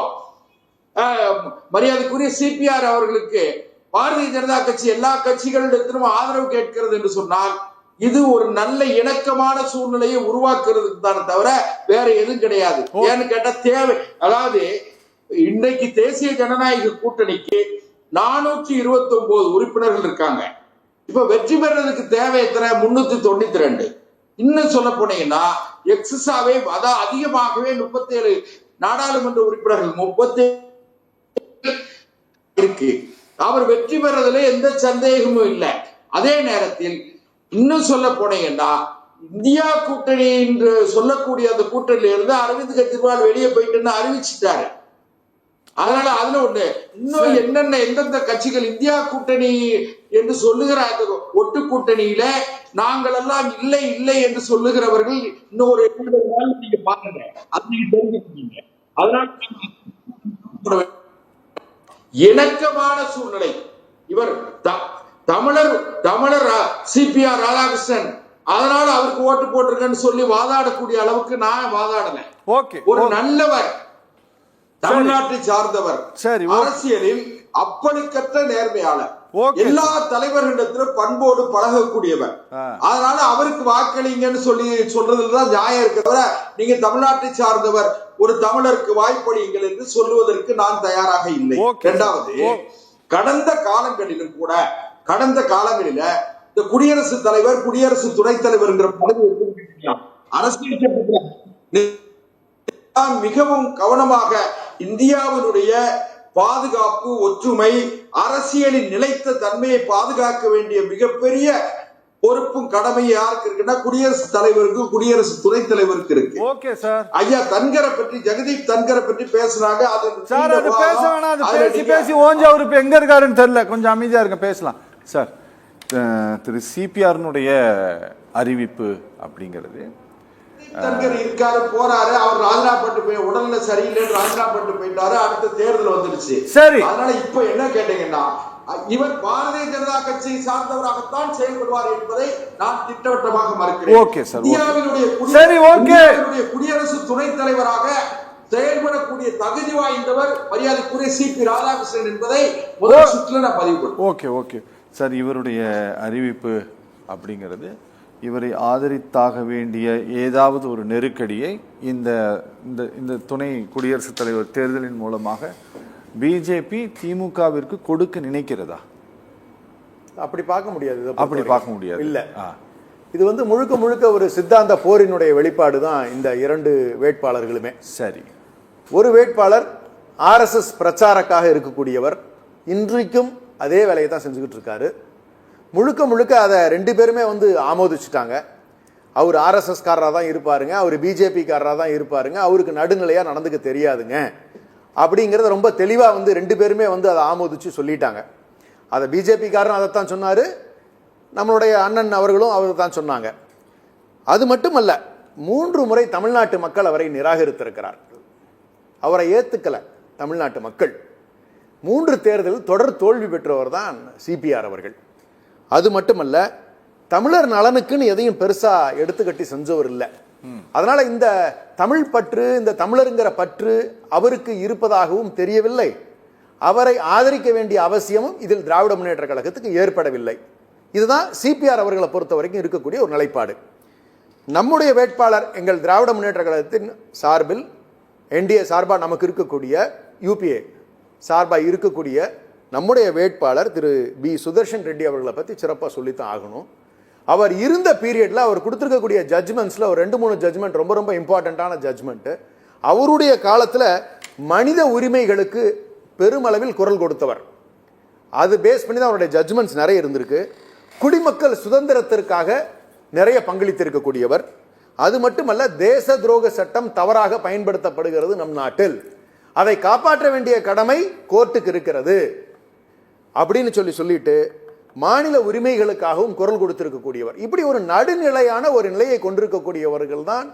மரியாதைக்குரிய சிபிஆர் அவர்களுக்கு பாரதிய ஜனதா கட்சி எல்லா கட்சிகளிடத்திலும் ஆதரவு கேட்கிறது என்று சொன்னால், இது ஒரு நல்ல இணக்கமான சூழ்நிலையை உருவாக்குறதுக்கு தானே தவிர வேற எதுவும் கிடையாது. ஏன்னு கேட்டா தேவை, அதாவது இன்னைக்கு தேசிய ஜனநாயக கூட்டணிக்கு 429 உறுப்பினர்கள் இருக்காங்க. இப்ப வெற்றி பெறதுக்கு தேவை எத்தனை, 392. இன்னும் சொல்ல போனீங்கன்னா எக்ஸஸாவே, அதான் அதிகமாகவே 37 நாடாளுமன்ற உறுப்பினர்கள் 37 இருக்கு. அவர் வெற்றி பெறதுல எந்த சந்தேகமும் இல்லை. அதே நேரத்தில் இன்னும் சொல்ல போனீங்கன்னா, இந்தியா கூட்டணி என்று சொல்லக்கூடிய அந்த கூட்டணியில இருந்து அரவிந்த் கெஜ்ரிவால் வெளியே போயிட்டு அறிவிச்சுட்டாரு. அதனால அதுல ஒண்ணு, இன்னும் என்னென்ன எந்தெந்த கட்சிகள் இந்தியா கூட்டணி என்று சொல்லுகிற அந்த ஒட்டு கூட்டணியில நாங்கள் எல்லாம் இல்லை இல்லை என்று சொல்லுகிறவர்கள் இன்னும் ஒரு 2 நாள் நீங்க பாருங்க, அது நீங்க தெரிஞ்சுக்கீங்க. அதனால இணக்கமான சூழ்நிலை, இவர் தமிழர் சிபிஆர் ராதாகிருஷ்ணன், அதனால அவருக்கு ஓட்டு போட்டிருக்கேன்னு சொல்லி வாதாடக்கூடிய அளவுக்கு நான் வாதாடல. ஒரு நல்லவர், தமிழ்நாட்டை சார்ந்தவர், அரசியலில் அப்பழுக்கற்ற நேர்மையாளர், எல்லா தலைவர்களிடத்திலும் பண்போடு பழகக்கூடியவர். அதனால அவருக்கு வாக்களிங்கன்னு சொல்றதுதான் நியாயம் இருக்கிறத, நீங்க தமிழ்நாட்டை சார்ந்தவர் ஒரு தமிழருக்கு வாய்ப்பளியுங்கள் என்று சொல்லுவதற்கு நான் தயாராக இல்லை. இரண்டாவது, கடந்த காலங்களில இந்த குடியரசுத் தலைவர் குடியரசு துணைத் தலைவர் என்கிற பதவி அரசியல் சட்டத்தில் மிகவும் கவனமாக இந்தியாவினுடைய பாதுகாப்பு, ஒற்றுமை, அரசியலின் நிலைத்த தன்மையை பாதுகாக்க வேண்டிய மிகப்பெரிய பொறுப்பும் கடமையும் யாருக்கு இருக்குன்னா குடியரசுத் தலைவருக்கு, குடியரசு துணைத் தலைவருக்கு இருக்கு. Okay sir. ஐயா தன்கரை பற்றி, ஜெகதீப் தன்கரை பற்றி பேசினாங்க. அது பேச வேணாம், பேசி ஓஞ்சா அவரு இப்ப எங்க இருக்காருன்னு தெரியல, கொஞ்சம் அமைதியா இருக்க, பேசலாம் சார். திரு சிபிஆர்னுடைய அறிவிப்பு அப்படிங்கிறது, தன்கர் இருக்காரு, போறாரு, அவர் ராஜினாமா போய் உடல்ல சரியில்லைன்னு ராஜினாமா போயிட்டாரு, அடுத்த தேர்தல் வந்துருச்சு. சரி, அதனால இப்ப என்ன கேட்டீங்கன்னா, இவர் பாரதிய ஜனதா கட்சியை சார்ந்தவராகத்தான் செயல்படுவார் என்பதை நான் திட்டவட்டமாக மறுக்கிறேன். Okay sir. இந்தியாவினுடைய குடியரசு துணைத் தலைவராக செயல்படக்கூடிய தகுதி வாய்ந்தவர் மரியாதைக்குரிய சிபி ராதாகிருஷ்ணன் என்பதை முதல் சுற்றுல நான் பதிவு பண்ணேன். Okay sir. இவருடைய அறிவிப்பு அப்படிங்கிறது, இவரை ஆதரித்தாக வேண்டிய ஏதாவது ஒரு நெருக்கடியை இந்த துணை குடியரசுத் தலைவர் தேர்தலின் மூலமாக பிஜேபி திமுகவிற்கு கொடுக்க நினைக்கிறதா? அப்படி பார்க்க முடியாது. இல்ல, இது முழுக்க ஒரு சித்தாந்த போரினுடைய வெளிப்பாடு தான் இந்த 2 வேட்பாளர்களுமே. சரி, ஒரு வேட்பாளர் ஆர்எஸ்எஸ் பிரச்சாரக்காக இருக்கக்கூடியவர். இன்றைக்கும் அதே வேலையை தான் செஞ்சுக்கிட்டு இருக்காரு. முழுக்க முழுக்க அதை 2 பேருமே வந்து ஆமோதிச்சுட்டாங்க. அவர் ஆர்எஸ்எஸ் காரராக தான் இருப்பாருங்க, அவர் பிஜேபி காரராக தான் இருப்பாருங்க, அவருக்கு நடுநிலையாக நடந்துக்க தெரியாதுங்க அப்படிங்கிறத ரொம்ப தெளிவாக வந்து 2 பேருமே வந்து அதை ஆமோதிச்சு சொல்லிட்டாங்க. அதை பிஜேபி காரரும் அதைத்தான் சொன்னார், நம்மளுடைய அண்ணன் அவர்களும் அவர் தான் சொன்னாங்க. அது மட்டுமல்ல, 3 முறை தமிழ்நாட்டு மக்கள் அவரை நிராகரித்திருக்கிறார். அவரை ஏத்துக்கல தமிழ்நாட்டு மக்கள். 3 தேர்தலில் தொடர் தோல்வி பெற்றவர் தான் சிபிஆர் அவர்கள். அது மட்டுமல்ல, தமிழர் நலனுக்குன்னு எதையும் பெருசா எடுத்துக்கட்டி செஞ்சவர் இல்லை. அதனால இந்த தமிழ் பற்று, இந்த தமிழருங்கிற பற்று அவருக்கு இருப்பதாகவும் தெரியவில்லை. அவரை ஆதரிக்க வேண்டிய அவசியமும் இதில் திராவிட முன்னேற்ற கழகத்துக்கு ஏற்படவில்லை. இதுதான் சிபிஆர் அவர்களை பொறுத்த வரைக்கும் இருக்கக்கூடிய ஒரு நிலைப்பாடு. நம்முடைய வேட்பாளர், எங்கள் திராவிட முன்னேற்ற கழகத்தின் சார்பில் என்டிஏ சார்பாக நமக்கு இருக்கக்கூடிய, யூபிஏ சார்பாக இருக்கக்கூடிய நம்முடைய வேட்பாளர் திரு பி சுதர்ஷன் ரெட்டி அவர்களை பற்றி சிறப்பாக சொல்லித்தான் ஆகணும். அவர் இருந்த பீரியட்ல அவர் கொடுத்துருக்கக்கூடிய ஜட்ஜ்மெண்ட்ஸ்ல ஒரு 2-3 ஜட்ஜ்மெண்ட் ரொம்ப ரொம்ப இம்பார்ட்டண்ட்டான ஜட்ஜ்மெண்ட். அவருடைய காலத்தில் மனித உரிமைகளுக்கு பெருமளவில் குரல் கொடுத்தவர். அது பேஸ் பண்ணி தான் அவருடைய ஜட்ஜ்மெண்ட்ஸ் நிறைய இருந்திருக்கு. குடிமக்கள் சுதந்திரத்திற்காக நிறைய பங்களித்திருக்கக்கூடியவர். அது மட்டுமல்ல, தேச துரோக சட்டம் தவறாக பயன்படுத்தப்படுகிறது நம் நாட்டில், அதை காப்பாற்ற வேண்டிய கடமை கோர்ட்டுக்கு இருக்கிறது அப்படின்னு சொல்லிட்டு மாநில உரிமைகளுக்காகவும் குரல் கொடுத்திருக்கக்கூடியவர். இப்படி ஒரு நடுநிலையான ஒரு நிலையை கொண்டிருக்கக்கூடியவர்கள் தான்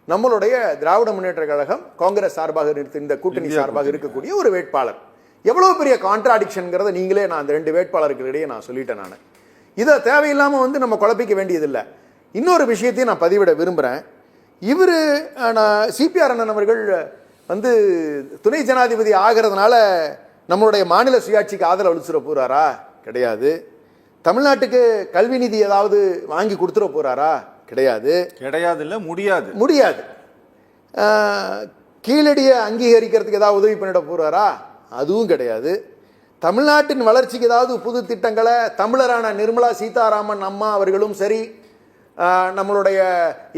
நம்மளுடைய திராவிட முன்னேற்ற கழகம் காங்கிரஸ் சார்பாக இந்த கூட்டணி சார்பாக இருக்கக்கூடிய ஒரு வேட்பாளர். எவ்வளவு பெரிய கான்ட்ராடிக்ஷன்ங்கிறத நீங்களே நான் அந்த 2 வேட்பாளர்களிடையே நான் சொல்லிட்டேன். நான் இதை தேவையில்லாமல் வந்து நம்ம குழப்பிக்க வேண்டியதில்லை. இன்னொரு விஷயத்தையும் நான் பதிவிட விரும்புகிறேன். இவர் சிபிஆர் அண்ணன் அவர்கள் வந்து துணை ஜனாதிபதி ஆகிறதுனால நம்மளுடைய மாநில சுயாட்சிக்கு ஆதரவு அளிச்சுட போறாரா? கிடையாது. தமிழ்நாட்டுக்கு கல்வி நிதி ஏதாவது வாங்கி கொடுத்துட போறாரா? கிடையாது. இல்ல, முடியாது. கீழடியை அங்கீகரிக்கிறதுக்கு ஏதாவது உதவி பண்ணிட போறாரா? அதுவும் கிடையாது. தமிழ்நாட்டின் வளர்ச்சிக்கு ஏதாவது புது திட்டங்களை தமிழரான நிர்மலா சீதாராமன் அம்மா அவர்களும் சரி, நம்மளுடைய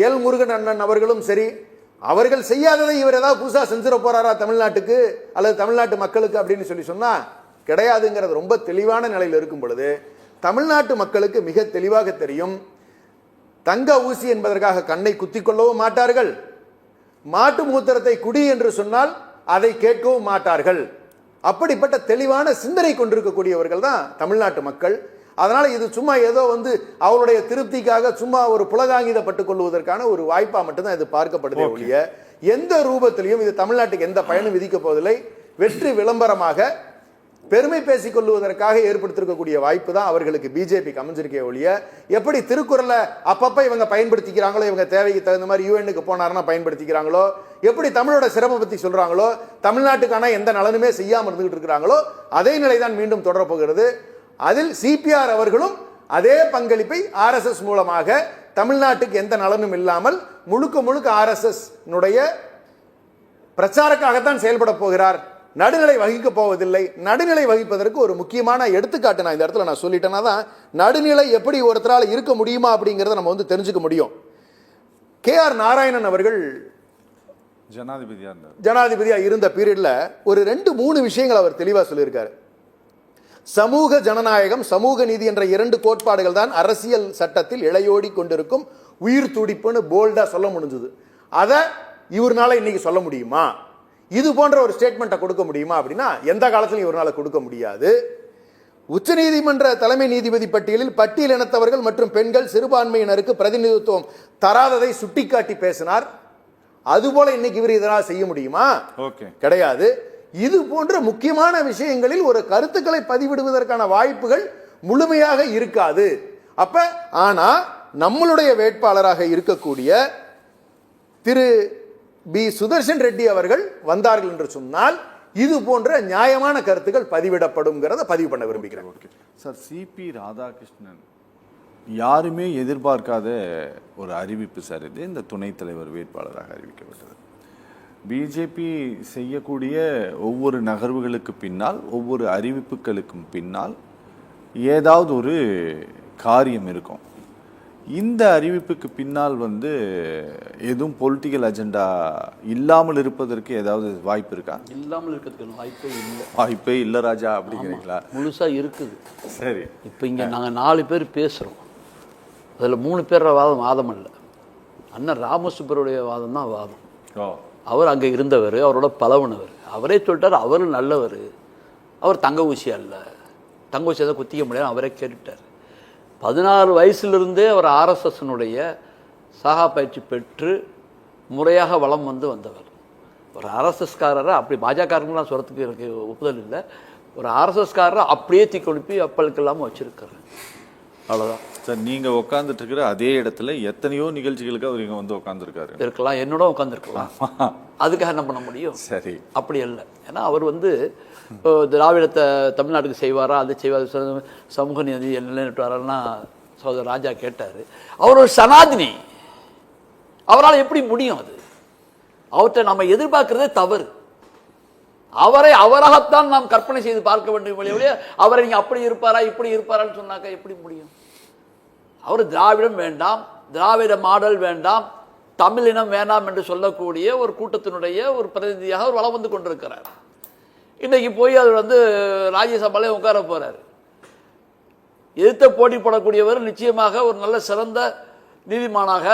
எல் முருகன் அண்ணன் அவர்களும் சரி, அவர்கள் செய்யாததை இவர் ஏதாவது புதுசாக செஞ்சிட போறாரா தமிழ்நாட்டுக்கு அல்லது தமிழ்நாட்டு மக்களுக்கு அப்படின்னு சொன்னா கிடையாதுங்கிறது ரொம்ப தெளிவான நிலையில் இருக்கும் பொழுது, தமிழ்நாட்டு மக்களுக்கு மிக தெளிவாக தெரியும், தங்க ஊசி என்பதற்காக கண்ணை குத்திக் கொள்ளவும் மாட்டார்கள், மாட்டு மூத்திரத்தை குடி என்று சொன்னால் அதை கேட்கவும் மாட்டார்கள். அப்படிப்பட்ட தெளிவான சிந்தனை கொண்டிருக்கக்கூடியவர்கள் தான் தமிழ்நாட்டு மக்கள். அதனால இது சும்மா ஏதோ வந்து அவருடைய திருப்திக்காக சும்மா ஒரு புலகாங்கிதப்பட்டுக் கொள்வதற்கான ஒரு வாய்ப்பா மட்டும்தான் இது பார்க்கப்படுதே ஒழிய எந்த ரூபத்திலையும் இது தமிழ்நாட்டுக்கு எந்த பயனும் விதிக்க போவதில்லை. வெற்றி விளம்பரமாக பெருமை பேசிக் கொள்வதற்காக ஏற்படுத்திருக்கக்கூடிய வாய்ப்பு தான் அவர்களுக்கு பிஜேபி அமைஞ்சிருக்கே ஒழிய, எப்படி திருக்குறளை அப்பப்ப இவங்க பயன்படுத்திக்கிறாங்களோ, இவங்க தேவைக்கு தகுந்த மாதிரி யூஎன்னுக்கு போனாருன்னா பயன்படுத்திக்கிறாங்களோ, எப்படி தமிழோட சிறப்பை பத்தி சொல்றாங்களோ, தமிழ்நாட்டுக்கான எந்த நலனுமே செய்யாமல் இருந்துகிட்டு இருக்கிறாங்களோ, அதே நிலைதான் மீண்டும் தொடரப்போகிறது. அதில் சிபிஆர் அவர்களும் அதே பங்களிப்பை ஆர்எஸ்எஸ் மூலமாக தமிழ்நாட்டுக்கு எந்த நலனும் இல்லாமல் முழுக்க ஆர்எஸ்எஸ் பிரச்சாரக்காகத்தான் செயல்பட போகிறார். நடுநிலை வகிக்க போவதில்லை. நடுநிலை வகிப்பதற்கு ஒரு முக்கியமான எடுத்துக்காட்டு நான் இந்த இடத்துல நான் சொல்லிட்டேன்னா தான் நடுநிலை எப்படி ஒருத்தரால் இருக்க முடியுமா அப்படிங்கிறத நம்ம வந்து தெரிஞ்சுக்க முடியும். KR நாராயணன் அவர்கள் ஜனாதிபதியா இருந்த பீரியட்ல ஒரு 2-3 விஷயங்கள் அவர் தெளிவா சொல்லியிருக்காரு. சமூக ஜனநாயகம், சமூக நீதி என்ற 2 கோட்பாடுகள் தான் அரசியல் சட்டத்தில் இழையோடி கொண்டிருக்கும் உயிர் துடிப்புன்னு போல்டா சொல்ல முடிஞ்சது. அதை இவர்னால இன்னைக்கு சொல்ல முடியுமா? இது போன்ற ஒரு ஸ்டேட்மெண்ட்டை கொடுக்க முடியுமா அப்படின்னா எந்த காலத்திலும் இவரால கொடுக்க முடியாது. உச்சநீதிமன்ற தலைமை நீதிபதி பட்டியலில் பட்டியல் இனத்தவர்கள் மற்றும் பெண்கள் சிறுபான்மையினருக்கு பிரதிநிதித்துவம் தராததை சுட்டிக்காட்டி பேசினார். அதுபோல இன்னைக்கு இவர் இதனால் செய்ய முடியுமா? கிடையாது. இது போன்ற முக்கியமான விஷயங்களில் ஒரு கருத்துக்களை பதிவிடுவதற்கான வாய்ப்புகள் முழுமையாக இருக்காது. அப்ப ஆனா நம்மளுடைய வேட்பாளராக இருக்கக்கூடிய திரு பி சுதர்ஷன் ரெட்டி அவர்கள் வந்தார்கள் என்று சொன்னால் இது போன்ற நியாயமான கருத்துக்கள் பதிவிடப்படும்ங்கிறத பதிவு பண்ண விரும்புகிறேன். சார், சிபி ராதாகிருஷ்ணன் யாருமே எதிர்பார்க்காத ஒரு அறிவிப்பு சார் இது. இந்த துணைத் தலைவர் வேட்பாளராக அறிவிக்கப்பட்டது. பிஜேபி செய்யக்கூடிய ஒவ்வொரு நகர்வுகளுக்கு பின்னால், ஒவ்வொரு அறிவிப்புகளுக்கும் பின்னால் ஏதாவது ஒரு காரியம் இருக்கும். இந்த அறிவிப்புக்கு பின்னால் வந்து எதுவும் பொலிட்டிக்கல் அஜெண்டா இல்லாமல் இருப்பதற்கு ஏதாவது வாய்ப்பு இருக்கா? இல்லாமல் இருக்கிறதுக்கு வாய்ப்பே இல்லை. வாய்ப்பே இல்லை ராஜா அப்படிங்கிறீங்களா? முழுசாக இருக்குது. சரி, இப்போ இங்கே நாங்கள் 4 பேர் பேசுகிறோம். அதில் 3 பேர் வாதம் இல்லை. அண்ணன் ராமசுப்பருடைய வாதம் தான் வாதம். அவர் அங்கே இருந்தவர், அவரோட பழகுனவர். அவரே சொல்லிட்டார் அவர் நல்லவர், அவர் தங்க ஊசி அல்ல, தங்க ஊசியை தான் குத்திக்க முடியாது அவரே கேட்டுட்டார். 16 வயசுலேருந்தே அவர் ஆர்எஸ்எஸ்னுடைய சகா பயிற்சி பெற்று முறையாக வளம் வந்தவர். ஒரு ஆர்எஸ்எஸ்காரரை அப்படி பாஜகலாம் சொல்கிறதுக்கு எனக்கு ஒப்புதல் இல்லை. ஒரு ஆர்எஸ்எஸ்காரரை அப்படியே தீக்கொழுப்பி அப்பளுக்கு இல்லாமல் வச்சுருக்காரு. அவ்வளோதான் சார். நீங்கள் உட்காந்துட்டு இருக்கிற அதே இடத்துல எத்தனையோ நிகழ்ச்சிகளுக்கு அவர் இங்கே வந்து உட்காந்துருக்காரு. இருக்கலாம், என்னோட உட்காந்துருக்கலாம். அதுக்காக என்ன பண்ண முடியும்? சரி, அப்படி இல்லை. ஏன்னா அவர் வந்து திராவிடத்தை தமிழ்நாட்டுக்கு செய்வாரா, அதை செய்வார், சமூக நீதி நிலைநிறுத்துவாரா சகோதரர் ராஜா கேட்டார். அவர் ஒரு சனாதினி, அவரால் எப்படி முடியும்? அது அவற்றை நம்ம எதிர்பார்க்கிறதே தவறு. அவரை அவராகத்தான் நாம் கற்பனை செய்து பார்க்க வேண்டும் வழியே. அவரை நீங்க அப்படி இருப்பாரா இப்படி இருப்பாரான்னு சொன்னாக்க எப்படி முடியும்? அவர் திராவிடம் வேண்டாம், திராவிட மாடல் வேண்டாம், தமிழினம் வேண்டாம் என்று சொல்லக்கூடிய ஒரு கூட்டத்தினுடைய ஒரு பிரதிநிதியாக அவர் வளம் வந்து கொண்டிருக்கிறார். இன்னைக்கு போய் அவர் வந்து ராஜ்யசபாலே உட்கார போறாரு. எதிர்த்த போட்டி போடக்கூடியவர் நிச்சயமாக ஒரு நல்ல சிறந்த நீதிமானாக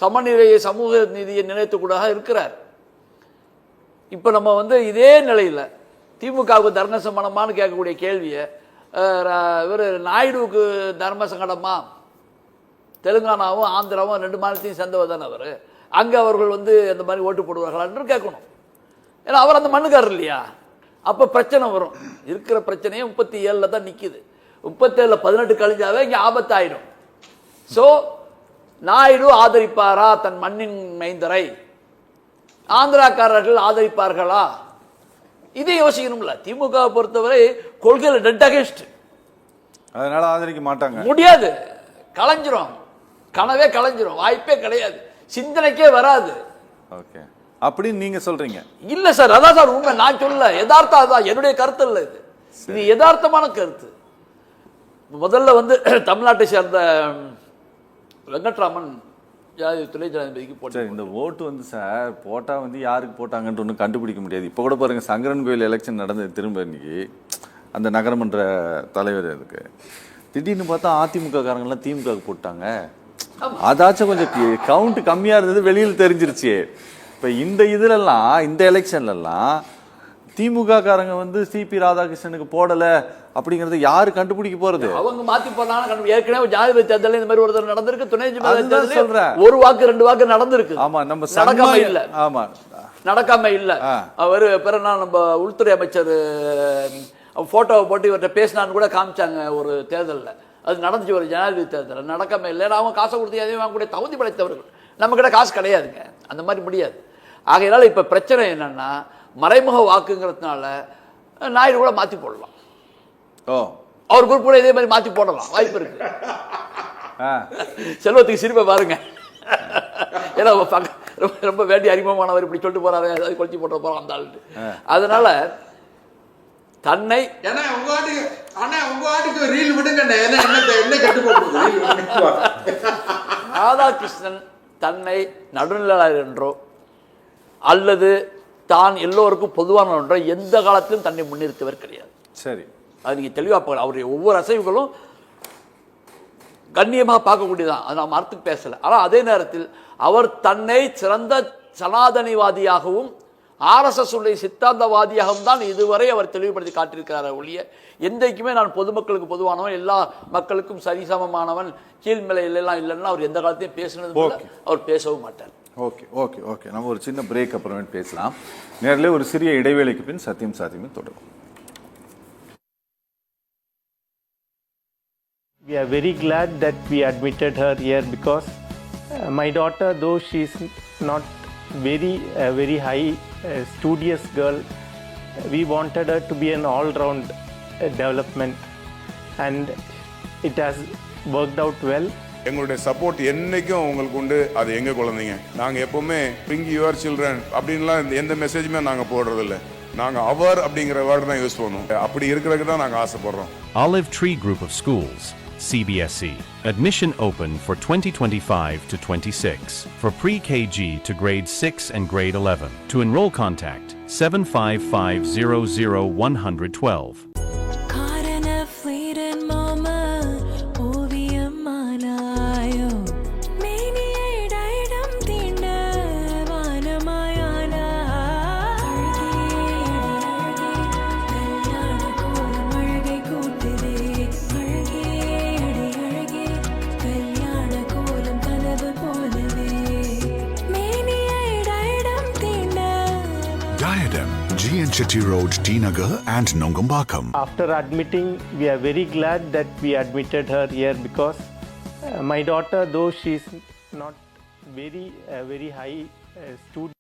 சமநிலையை சமூக நீதியை நிலைத்துக்கூடாக இருக்கிறார். இப்போ நம்ம வந்து இதே நிலையில் திமுகவுக்கு தர்ம சம்பளமானு கேட்கக்கூடிய கேள்வியை இவர் நாயுடுவுக்கு தர்ம சங்கடமா? தெலுங்கானாவும் ஆந்திராவும் 2 மாநிலத்தையும் சேர்ந்தவர் தானே அவர். அங்கே அவர்கள் வந்து அந்த மாதிரி ஓட்டு போடுவார்களா என்று கேட்கணும். ஏன்னா அவர் அந்த மண்ணுக்காரர் இல்லையா? அப்போ பிரச்சனை வரும். இருக்கிற பிரச்சனையே 37 தான் நிற்கிது. 37 18 கழிஞ்சாவே இங்கே ஆபத்தாயிடும். ஸோ நாயுடு ஆதரிப்பாரா தன் மண்ணின் மைந்தரை? ஆந்திராக்காரர்கள் ஆதரிப்பார்களா? இதை யோசிக்கணும்ல. திமுக பொறுத்தவரை கொள்கையில் டெட் அகேன்ஸ்ட், அதனால ஆதரிக்க மாட்டாங்க. முடியாது, கலைஞ்சிரும், கனவே கலைஞ்சிரும், வாய்ப்பே கிடையாது, சிந்தனைக்கே வராது. ஓகே, அப்படின்னு நீங்க சொல்றீங்க? இல்ல சார், அதான் சார் உண்மை. நான் சொல்ல யதார்த்தம், அதான் என்னுடைய கருத்து இல்லை. இது யதார்த்தமான கருத்து. முதல்ல வந்து தமிழ்நாட்டை சேர்ந்த வெங்கட்ராமன் துணை ஜனாதிபதிக்கு போட்டு இந்த ஓட்டு வந்து சார் போட்டா வந்து யாருக்கு போட்டாங்கன்ட்டு ஒன்றும் கண்டுபிடிக்க முடியாது. இப்போ கூட பாருங்க, சங்கரன் கோயில் எலெக்ஷன் நடந்தது திரும்ப இன்னைக்கு, அந்த நகரமன்ற தலைவர் அதுக்கு திடீர்னு பார்த்தா அதிமுக காரங்கெல்லாம் திமுக போட்டாங்க. அதாச்சும் கொஞ்சம் கவுண்ட் கம்மியா இருந்தது வெளியில் தெரிஞ்சிருச்சு. இப்போ இந்த இதுலலாம், இந்த எலெக்ஷன்லாம் திமுக காரங்க வந்து சிபி ராதாகிருஷ்ணனுக்கு போடல அப்படிங்கறது யாரு கண்டுபிடிக்க போறது? அவங்க மாத்தி போனாங்க. ஏற்கனவே ஜனாதிபதி தேர்தலில் இந்த மாதிரி ஒரு தடவை நடந்திருக்கு. துணை ஜனாதிபதி சொல்றேன், 1 வாக்கு 2 வாக்கு நடந்திருக்கு. ஆமா, நம்ம நடக்காம இல்ல. ஆமா, நடக்காம இல்ல. அவர் பிறகு நம்ம உள்துறை அமைச்சர் போட்டோவை போட்டு இவர்கிட்ட பேசினான்னு கூட காமிச்சாங்க ஒரு தேர்தலில். அது நடந்துச்சு, ஒரு ஜனாதிபதி தேர்தல். நடக்காம இல்லை. அவங்க காசை கொடுத்து எதையும் வாங்கக்கூடிய தகுதி படைத்தவர்கள். நம்ம கிட்ட காசு கிடையாதுங்க, அந்த மாதிரி முடியாது. ஆகையினால இப்ப பிரச்சனை என்னன்னா, மறைமுக வாக்குங்கிறதுனால நாயுடு கூட மாத்தி போடலாம். அவர் குரூப் கூட இதே மாதிரி மாத்தி போடலாம், வாய்ப்பு இருக்கு. செல்வத்துக்கு சிரிப்பை பாருங்க. ஏன்னா ரொம்ப வேண்டி அறிமுகமானவர் இப்படி சொல்லிட்டு போறாரு, ஏதாவது கொளுத்தி போட்டு போறோம் அந்த ஆளுட்டு. அதனால தன்னை ராதாகிருஷ்ணன் தன்னை நடுநிலையாளர் என்றோ அல்லது தான் எல்லோருக்கும் பொதுவான ஒன்றோ எந்த காலத்திலும் தன்னை முன்னிறுத்தவர் கிடையாது. சரி, அது நீங்க தெளிவா பார்க்கலாம். அவருடைய ஒவ்வொரு அசைவுகளும் கண்ணியமாக பார்க்கக்கூடியதான், அது நான் மறுத்து பேசல. ஆனால் அதே நேரத்தில் அவர் தன்னை சிறந்த சனாதனிவாதியாகவும் RSS உடைய சித்தாந்தவாதியாகவும் தான் இதுவரை அவர் தெளிவுபடுத்தி காட்டியிருக்கிறார். ஒழிய எந்தைக்குமே நான் பொதுமக்களுக்கு பொதுவானவன், எல்லா மக்களுக்கும் சரிசமமானவன், கீழ்நிலையில எல்லாம் இல்லைன்னா அவர் எந்த காலத்தையும் பேசினது அவர் பேசவும் மாட்டார். ஓகே ஓகே ஓகே, நம்ம ஒரு சின்ன பிரேக் அப்புறமே பேசலாம். நேரிலே ஒரு சிறிய இடைவேளைக்கு பின் சத்தியம் சாத்தியமே தொடரும். We are very glad that we admitted her here because my daughter, though she is not very high studious girl, we wanted her to be an all-round development and it has worked out well. எங்களுடைய support என்னைக்கும் உங்களுக்கு உண்டு. அது எங்க குழந்தைங்க, நாங்கள் எப்பவுமே bring your children அப்படின்லாம் எந்த மெசேஜுமே நாங்கள் போடுறதில்ல. நாங்கள் அவர் அப்படிங்கிற வேர்டு தான் யூஸ் பண்ணுவோம். அப்படி இருக்கிறதுக்கு தான் நாங்கள் ஆசைப்படுறோம். Olive Tree Group of Schools, CBSE. Admission open for 2025 to 26 for pre-KG to grade 6 and grade 11. To enroll, contact 75500112. Diadem, GN Chetty Road, T Nagar and Nongambakam. After admitting, we are very glad that we admitted her here because my daughter, though she is not very high student.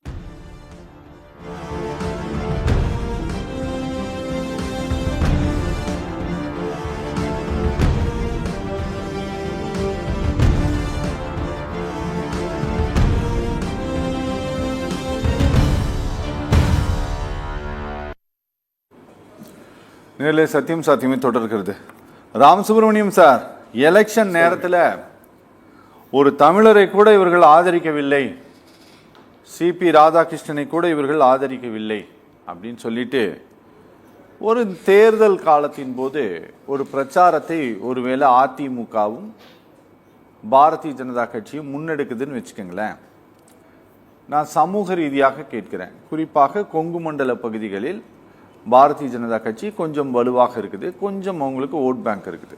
நேரிலே சத்தியம் சாத்தியமே தொடர்கிறது. Ramasubramaniam sir, election நேரத்தில் ஒரு தமிழரை கூட இவர்கள் ஆதரிக்கவில்லை, சிபி ராதாகிருஷ்ணனை கூட இவர்கள் ஆதரிக்கவில்லை அப்படின்னு சொல்லிட்டு ஒரு தேர்தல் காலத்தின் போது ஒரு பிரச்சாரத்தை ஒருவேளை அதிமுகவும் பாரதிய ஜனதா கட்சியும் முன்னெடுக்குதுன்னு வச்சுக்கோங்களேன். நான் சமூக ரீதியாக கேட்கிறேன். குறிப்பாக கொங்கு மண்டல பகுதிகளில் பாரதிய ஜனதா கட்சி கொஞ்சம் வலுவாக இருக்குது, கொஞ்சம் அவங்களுக்கு ஓட் பேங்க் இருக்குது.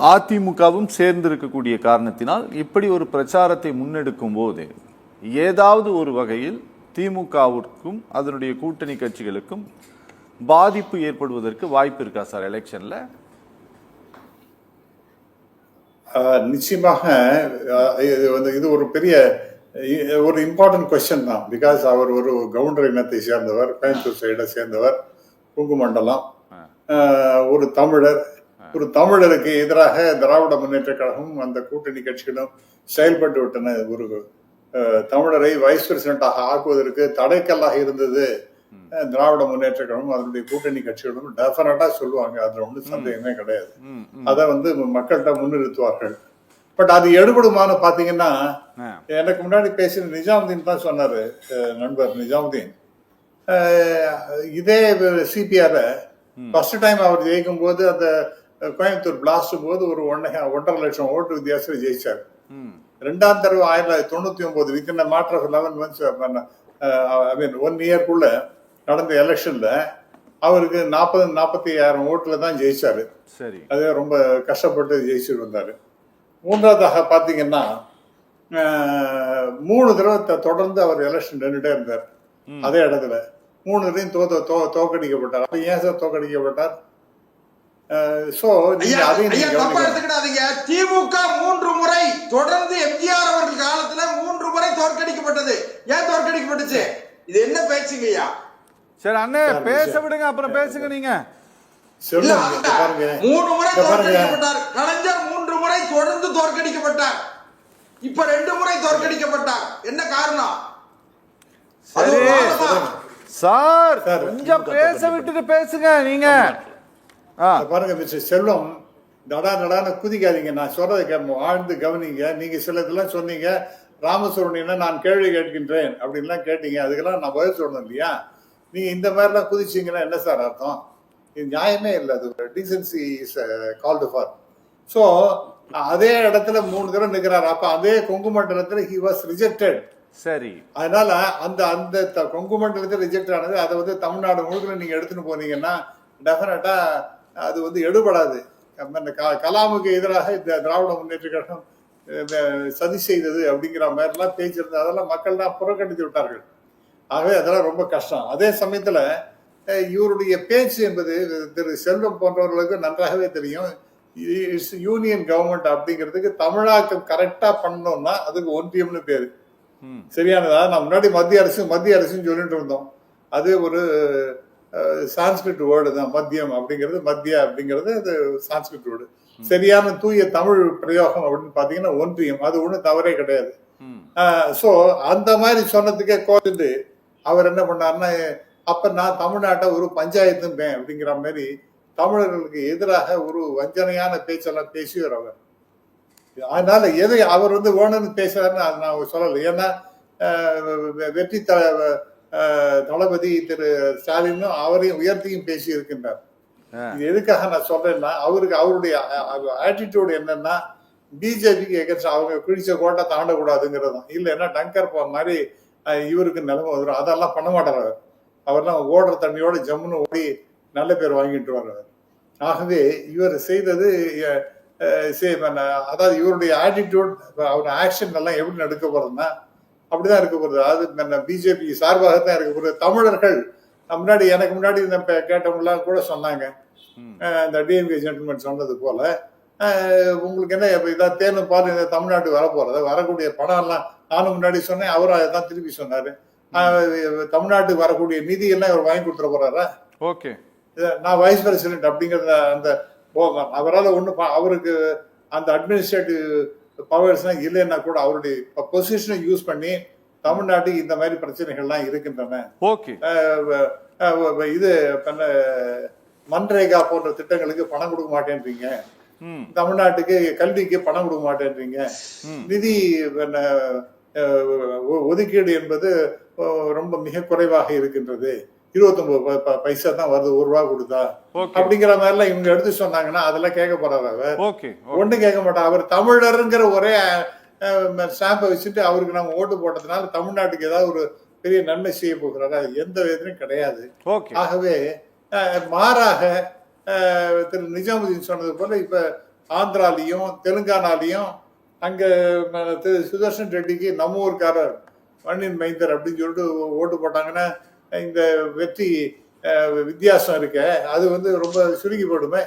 அதிமுகவும் சேர்ந்து இருக்கக்கூடிய காரணத்தினால் இப்படி ஒரு பிரச்சாரத்தை முன்னெடுக்கும் போது ஏதாவது ஒரு வகையில் திமுகவிற்கும் அதனுடைய கூட்டணி கட்சிகளுக்கும் பாதிப்பு ஏற்படுவதற்கு வாய்ப்பு இருக்கா சார் எலெக்ஷன்ல? நிச்சயமாக இது ஒரு பெரிய ஒரு இம்பார்ட்டன்ட் கொஸ்டின் தான். பிகாஸ் அவர் ஒரு கவுண்டர் இனத்தை சேர்ந்தவர், கோயம்புத்தூர் சைடை சேர்ந்தவர், கொங்கு மண்டலம், ஒரு தமிழர். ஒரு தமிழருக்கு எதிராக திராவிட முன்னேற்ற கழகமும் அந்த கூட்டணி கட்சிகளும் செயல்பட்டு விட்டன. ஒரு தமிழரை வைஸ் பிரசிடண்டாக ஆக்குவதற்கு தடைக்கல்லாக இருந்தது திராவிட முன்னேற்ற கழகம், அதனுடைய கூட்டணி கட்சிகளும் டெஃபினட்டா சொல்லுவாங்க. அதுல ஒன்றும் சந்தேகமே கிடையாது. அதை மக்கள்கிட்ட முன்னிறுத்துவார்கள். பட் அது எடுபடுமான்னு பாத்தீங்கன்னா, எனக்கு முன்னாடி பேசின நிஜாமுதீன் தான் சொன்னாரு, நண்பர் நிஜாமுதீன். இதே சிபிஆர் ஃபர்ஸ்ட் டைம் அவர் ஜெயிக்கும் போது அந்த கோயம்புத்தூர் பிளாஸ்டும் போது ஒரு 1.5 லட்சம் ஓட்டு வித்தியாசத்தில் ஜெயிச்சார். ரெண்டாம் தடவை 1999 வித்தின் மாற்ற 11 months 1 இயர்க்குள்ள நடந்த எலெக்ஷன்ல அவருக்கு 40,000-45,000 ஓட்டுல தான் ஜெயிச்சாரு. சரி, அதே ரொம்ப கஷ்டப்பட்டு ஜெயிச்சுட்டு வந்தாரு. மூன்றாவதாக பாத்தீங்கன்னா 3 தடவை தொடர்ந்து அவர் எலெக்ஷன் நின்றுட்டே இருந்தார். அதே இடத்துல 3 தடவையும் தோக்கடிக்கப்பட்டார். அப்ப ஏன் சார் தோக்கடிக்கப்பட்டார்? திமுக 3 முறை தொடர்ந்து எம்ஜிஆர் அவர்கள் காலத்துல 3 முறை தோற்கடிக்கப்பட்டது. ஏன் தோற்கடிக்கப்பட்டுச்சு? இது என்ன பேச்சுங்கய்யா? சரி அண்ணே, பேச விடுங்க, அப்புறம் பேசுங்க நீங்க. 3 முறை தோற்கடிக்கப்பட்டார். கலைஞர் 3 முறை தொடர்ந்து தோற்கடிக்கப்பட்டார். இப்ப 2 முறை தோற்கடிக்கப்பட்டார். என்ன காரணம்? சார் கொஞ்சம் பேச விட்டுட்டு பேசுங்க நீங்க. பாருங்க மிஸ்டர் செல்வம், நடான குதிக்காதீங்க. நான் சொல்றதை ஆழ்ந்து கவனிங்க. நீங்க சில இதெல்லாம் சொன்னீங்க, ராமசுப்ரமணியனை நான் கேள்வி கேட்கின்றேன் அப்படின்லாம் கேட்டீங்க. அதுக்கெல்லாம் நான் பதில் சொல்லணும் இல்லையா? நீங்க இந்த மாதிரிலாம் குதிச்சீங்கன்னா என்ன சார் அர்த்தம்? இது நியாயமே இல்லை. அது decency is called for. So அதே இடத்துல 3 தடவை நிற்கிறார். அப்ப அதே கொங்கு மண்டலத்துல ஹி வாஸ் ரிஜெக்டட். சரி, அதனால அந்த கொங்கு மண்டலத்தில் ரிஜெக்ட் ஆனது அதை தமிழ்நாடு முழுக்க நீங்க எடுத்துன்னு போனீங்கன்னா டெஃபினட்டா அது எடுபடாது. கலாமுக்கு எதிராக இந்த திராவிட முன்னேற்ற கழகம் சதி செய்தது அப்படிங்கிற மாதிரிலாம் பேச்சு இருந்தது. அதெல்லாம் மக்கள் தான் புறக்கணித்து விட்டார்கள். ஆகவே அதெல்லாம் ரொம்ப கஷ்டம். அதே சமயத்துல இவருடைய பேச்சு என்பது திரு செல்வம் போன்றவர்களுக்கு நன்றாகவே தெரியும். யூனியன் கவர்மெண்ட் அப்படிங்கிறதுக்கு தமிழாக்கம் கரெக்டா பண்ணோம்னா அதுக்கு ஒன்றியம்னு பேரு. சரியானதா? நான் முன்னாடி மத்திய அரசுன்னு சொல்லிட்டு இருந்தோம். அது ஒரு சான்ஸ்கிரிட் வேர்டு தான். மத்தியம் அப்படிங்கிறது, மத்தியா அப்படிங்கிறது அது சான்ஸ்கிரிட் வேர்டு. சரியான தூய தமிழ் பிரயோகம் அப்படின்னு பாத்தீங்கன்னா ஒன்றியம். அது ஒண்ணும் தவறே கிடையாது. சோ அந்த மாதிரி சொன்னதுக்கே கோத்துட்டு அவர் என்ன பண்ணாருன்னா, அப்ப நான் தமிழ்நாட்டை ஒரு பஞ்சாயத்தும்பேன் அப்படிங்கிற மாதிரி தமிழர்களுக்கு எதிராக ஒரு வஞ்சனையான பேச்செல்லாம் பேசியவர் அவர். அதனால எதை அவர் வந்து வேணும்னு பேசுறாருன்னு அது நான் சொல்லலை. ஏன்னா வெற்றி தளபதி திரு ஸ்டாலினும் அவரையும் உயர்த்தியும் பேசி இருக்கின்றார். இது எதுக்காக நான் சொல்றேன்னா, அவருடைய ஆட்டிடியூட் என்னன்னா, பிஜேபிக்கு எகன்ஸ்ட் அவங்க பிடிச்ச கோட்டை தாண்டக்கூடாதுங்கிறது தான். இல்லைன்னா டங்கர் போற மாதிரி இவருக்கு நிலைமை வந்துடும். அதெல்லாம் பண்ண மாட்டார் அவர். அவர்லாம் ஓடுற தண்ணியோட ஜம்முன்னு ஓடி நல்ல பேர் வாங்கிட்டு வர்றாரு. ஆகவே இவர் செய்தது அதாவது இவருடைய ஆட்டிடியூட், அவர் ஆக்ஷன் எல்லாம் எப்படி நடக்க போறதுன்னா அப்படிதான் இருக்க போறது. அது பிஜேபி சார்பாகத்தான் இருக்க போறது. தமிழர்கள் முன்னாடி எனக்கு முன்னாடி கேட்டவங்கலாம் கூட சொன்னாங்க, இந்த டிஎம்கே ஜென்டில்மேன் சொன்னது போல, உங்களுக்கு என்ன இதான் தேனும் பால் இந்த தமிழ்நாட்டுக்கு வரப்போறது, வரக்கூடிய படம் எல்லாம் நானும் முன்னாடி சொன்னேன், அவரும் அதை தான் திருப்பி சொன்னாரு. தமிழ்நாட்டுக்கு வரக்கூடிய நிதி எல்லாம் இவர் வாங்கி கொடுத்துட போறாரா? ஓகே, நான் வைஸ் பிரசிடென்ட் அப்படிங்கிறத அந்த அவரால் அவருக்கு அந்த அட்மினிஸ்ட்ரேட்டிவ் பவர்ஸ்லாம் இல்லைன்னா கூட அவருடைய பொசிஷனை யூஸ் பண்ணி தமிழ்நாட்டுக்கு இந்த மாதிரி பிரச்சனைகள்லாம் இருக்கின்றன. ஓகே, இது மன்ரேகா போன்ற திட்டங்களுக்கு பணம் கொடுக்க மாட்டேன்றீங்க, தமிழ்நாட்டுக்கு கல்விக்கு பணம் கொடுக்க மாட்டேன்றீங்க, நிதி ஒதுக்கீடு என்பது ரொம்ப மிக குறைவாக இருக்கின்றது, 29 பைசா தான் வருது, ₹1 கொடுத்தா அப்படிங்கிற மாதிரி எல்லாம் இவங்க எடுத்து சொன்னாங்கன்னா அதெல்லாம் கேட்க போறாரு அவர்? ஒண்ணு கேட்க மாட்டார். அவர் தமிழருங்கிற ஒரே ஸ்டாம்பை வச்சுட்டு அவருக்கு நம்ம ஓட்டு போட்டதுனால தமிழ்நாட்டுக்கு ஏதாவது ஒரு பெரிய நன்மை செய்ய போகிறாரு? அது எந்த விதத்திலும் கிடையாது. ஆகவே மாறாக திரு நிஜாமுதீன் சொன்னது போல இப்ப ஆந்திராலையும் தெலுங்கானாலையும் அங்க திரு சுதர்ஷன் ரெட்டிக்கு நம்ம ஊருக்காரர் மண்ணின் மைந்தர் அப்படின்னு சொல்லிட்டு ஓட்டு போட்டாங்கன்னா இந்த வெற்றி வித்தியாசம் இருக்க அது வந்து ரொம்ப சுருங்கி போடுமே.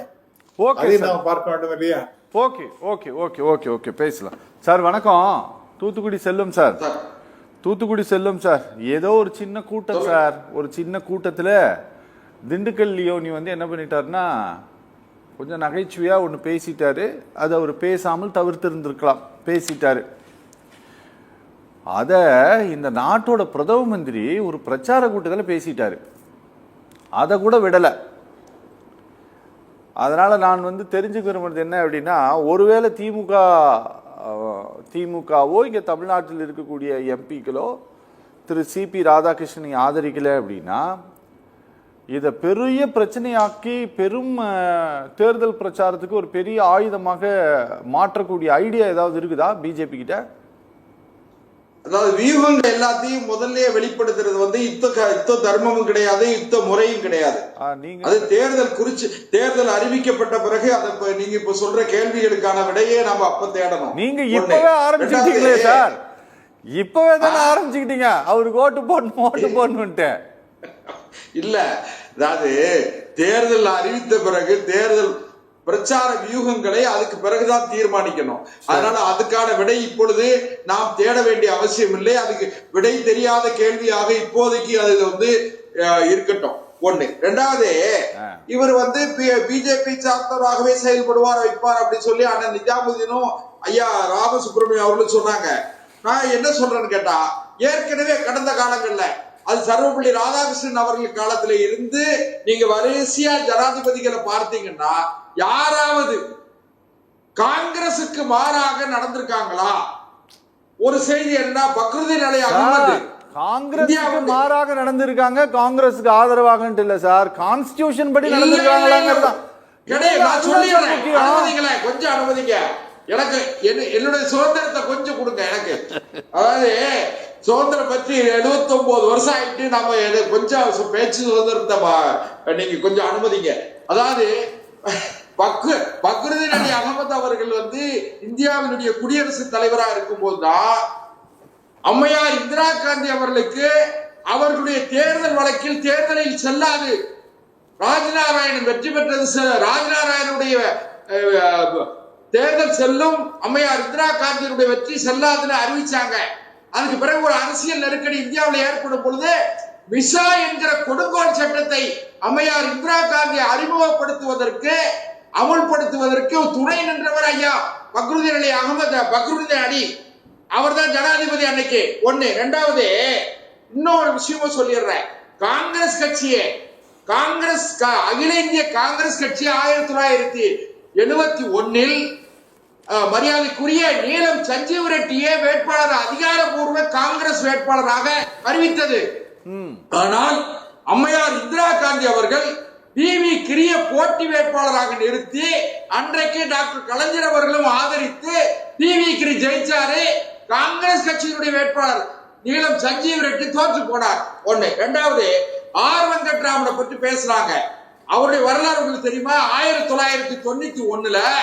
அதையும் நாம பார்க்க வேண்டும் இல்லையா? Okay okay okay okay okay பேசலாம் சார். வணக்கம். தூத்துக்குடி செல்லும் சார். தூத்துக்குடி செல்லும் சார். ஏதோ ஒரு சின்ன கூட்டம் சார், ஒரு சின்ன கூட்டத்தில் திண்டுக்கல் லியோனி வந்து என்ன பண்ணிட்டாருன்னா கொஞ்சம் நகைச்சுவையாக ஒன்று பேசிட்டாரு. அது அவர் பேசாமல் தவிர்த்திருந்திருக்கலாம், பேசிட்டாரு. அதை இந்த நாட்டோட பிரதம மந்திரி ஒரு பிரச்சார கூட்டத்தில் பேசிட்டாரு, அதை கூட விடலை. அதனால் நான் வந்து தெரிஞ்சுக்க விரும்புறது என்ன அப்படின்னா, ஒருவேளை திமுகவோ இங்கே தமிழ்நாட்டில் இருக்கக்கூடிய எம்பிக்களோ திரு சிபி ராதாகிருஷ்ணனை ஆதரிக்கலை அப்படின்னா இதை பெரிய பிரச்சனையாக்கி பெரும் தேர்தல் பிரச்சாரத்துக்கு ஒரு பெரிய ஆயுதமாக மாற்றக்கூடிய ஐடியா ஏதாவது இருக்குதா பிஜேபி கிட்ட? அதாவது வியூகங்கள் எல்லாத்தையும் முதல்ல வெளிப்படுத்துறது வந்து யுத்த தர்மமும் கிடையாது, யுத்த முறையும் கிடையாது. அது தேர்தல் அறிவிக்கப்பட்ட பிறகு அதை நீங்க இப்ப சொல்ற கேள்விகளுக்கான விடையே நாம அப்ப தேடணும். நீங்க இப்பவே ஆரம்பிச்சுட்டீங்களே சார், இப்பவே தானே ஆரம்பிச்சுக்கிட்டீங்க அவருக்கு ஓட்டு போடணும்ட்டு. இல்ல, அதாவது தேர்தல் அறிவித்த பிறகு தேர்தல் பிரச்சார வியூகங்களை அதுக்கு பிறகுதான் தீர்மானிக்கணும். அதனால அதுக்கான விடை இப்பொழுது நாம் தேட வேண்டிய அவசியம் இல்லை. அதுக்கு விடை தெரியாத கேள்வியாக இப்போதைக்கு அது வந்து இருக்கட்டும். ஒண்ணு. ரெண்டாவது, இவர் வந்து பிஜேபி சார்ந்தவராகவே செயல்படுவார் வைப்பார் அப்படின்னு சொல்லி அண்ணன் நிஜாமுதீனும் ஐயா ராமசுப்ரமணியம் அவர்களும் சொன்னாங்க. நான் என்ன சொல்றேன்னு கேட்டா, ஏற்கனவே கடந்த காலங்கள்ல அது சர்வப்பள்ளி ராதாகிருஷ்ணன் அவர்கள் காலத்துல இருந்து நீங்க வரிசையா ஜனாதிபதிகளை பார்த்தீங்கன்னா யாராவது காங்கிரசுக்கு மாறாக நடந்திருக்காங்களா? ஒரு செய்தி என்ன, பக்ருதீன் அலி அகமது காங்கிரசுக்கு மாறாக நடந்திருக்காங்க, காங்கிரசுக்கு ஆதரவாக இல்ல சார், கான்ஸ்டிடியூஷன் படி நடந்திருக்காங்களா? கொஞ்சம் அனுமதிங்க, எனக்கு என்னுடைய சுதந்திரத்தை கொஞ்சம் கொடுங்க எனக்கு. அதாவது சுதந்திரம் பற்றி 79 வருஷம் ஆயிட்டு நம்ம கொஞ்சம் பேச்சு சுதந்திரத்தை நீங்க கொஞ்சம் அனுமதிங்க. அதாவது பக்ருதீன் அலி அகமது அவர்கள் வந்து இந்தியாவினுடைய குடியரசுத் தலைவராக இருக்கும் போதுதான் அம்மையார் இந்திரா காந்தி அவர்களுக்கு அவர்களுடைய தேர்தல் வழக்கில் தேர்தலில் செல்லாது ராஜநாராயணன் வெற்றி பெற்றது, ராஜநாராயணனுடைய தேர்தல் செல்லும், அம்மையார் இந்திரா காந்தியினுடைய வெற்றி செல்லாதுன்னு அறிவிச்சாங்க. அதுக்கு பிறகு ஒரு அரசியல் நெருக்கடி இந்தியாவில் ஏற்படும் பொழுது விசா என்கிற கொடுங்கோல் சட்டத்தை அம்மையார் இந்திரா காந்தி அறிமுகப்படுத்துவதற்கு அமுல்படுத்துவதற்கு துணை நின்றவர் ஐயா பக்ருதீன் அலி அகமது, பக்ருதீன் அலி. அவர் தான் ஜனாதிபதி அன்னைக்கு. ஒண்ணு. ரெண்டாவது, இன்னொரு விஷயமும் சொல்லிடுறேன். அகில இந்திய காங்கிரஸ் கட்சி 1971 மரியாதைக்குரிய நீலம் சஞ்சீவ் ரெட்டியே வேட்பாளர் அதிகாரப்பூர்வ காங்கிரஸ் வேட்பாளராக அறிவித்தது. ஆனால் அம்மையார் இந்திரா காந்தி அவர்கள் வி கிரிய போட்டி வேட்பாளராக நிறுத்தி அன்றைக்கு டாக்டர் கலைஞர் அவர்களும் ஆதரித்து வி கிரி ஜெயிச்சாரு. காங்கிரஸ் கட்சியினுடைய வேட்பாளர் நீலம் சஞ்சீவ் ரெட்டி தோற்று போனார். ஒண்ணு. இரண்டாவது, ஆர் வெங்கட்ராமனை பற்றி பேசுறாங்க. அவருடைய வரலாறு உங்களுக்கு தெரியுமா? 1991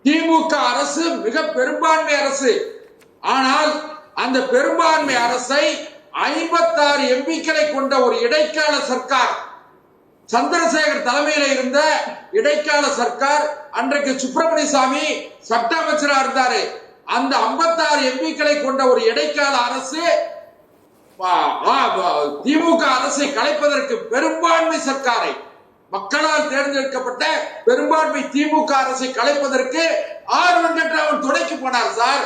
திமுக அரசு மிக பெரும்பான்மை அரசு. ஆனால் அந்த பெரும்பான்மை அரசை 56 எம்பிக்களை கொண்ட ஒரு இடைக்கால சர்க்கார், சந்திரசேகர் தலைமையில இருந்த இடைக்கால சர்க்கார், அன்றைக்கு சுப்பிரமணிய சாமி சட்ட அமைச்சரா இருந்தாரு. அந்த 56 எம்பிக்களை கொண்ட ஒரு இடைக்கால அரசு திமுக அரசை கலைப்பதற்கு பெரும்பான்மை சர்க்காரை, மக்களால் தேர்ந்தெடுக்கப்பட்ட பெரும்பான்மை திமுக அரசை கலைப்பதற்கு ஆர் வெங்கட்ராமன் துணைக்கு போனார் சார்.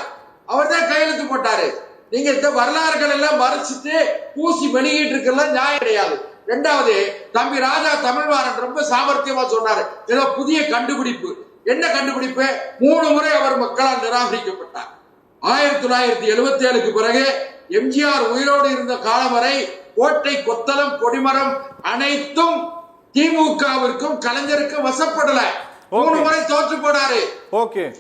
அவர் தான் கையெழுத்து போட்டாரு. நீங்க இந்த வரலாறுகள் எல்லாம் மறைச்சிட்டு பூசி வெளியிட்டு இருக்கலாம் நியாயம் கிடையாது. இரண்டாவது, தம்பி ராஜா தமிழ்வாரன் ரொம்ப சாமர்த்தியமா சொன்னாரு, ஏதோ புதிய கண்டுபிடிப்பு. என்ன கண்டுபிடிப்பு? 3 முறை அவர் மக்களால் நிராகரிக்கப்பட்டார். 1977 பிறகு எம்ஜிஆர் உயிரோடு இருந்த காலம் வரை கோட்டை, கொத்தளம், கொடிமரம் அனைத்தும் திமுகவிற்கும் கலைஞருக்கும் வசப்படல. 3 முறை தோற்று போனாரு.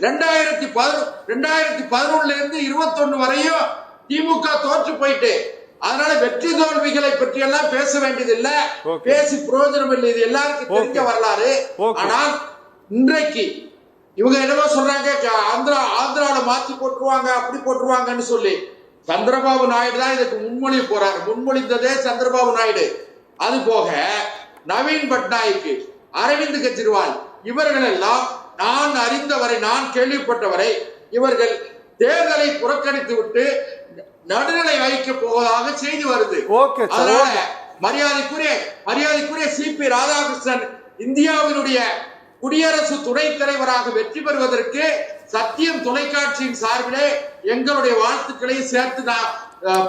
2011 இருந்து 21 வரையும் திமுக தோற்று போயிட்டு, அதனால வெற்றி தோல்விகளை பற்றி எல்லாம் பேச வேண்டியது இல்ல, பேசி பிரயோஜனம் இல்லை. இது எல்லாருக்கும் தெரிஞ்ச வரலாறு. ஆனால் இன்றைக்கு இவங்க என்னவோ சொல்றாங்க, ஆந்திரால மாத்தி போட்டுருவாங்க, அப்படி போட்டுருவாங்கன்னு சொல்லி. சந்திரபாபு நாயுடு தான் இதுக்கு முன்மொழி போறாரு. முன்மொழிந்ததே சந்திரபாபு நாயுடு. அது போக நவீன் பட்நாயக், அரவிந்த் கெஜ்ரிவால், இவர்கள் எல்லாம் நான் அறிந்தவரை, நான் கேள்விப்பட்டவரை, இவர்கள் தேர்தலை புறக்கணித்து விட்டு நடுநிலை வகிக்க போவதாக செய்தி வருது. அதனால மரியாதைக்குரிய சிபி ராதாகிருஷ்ணன் இந்தியாவினுடைய குடியரசு துணைத் தலைவராக வெற்றி பெறுவதற்கு சத்தியம் தொலைக்காட்சியின் சார்பிலே எங்களுடைய வாழ்த்துக்களை சேர்த்து நான்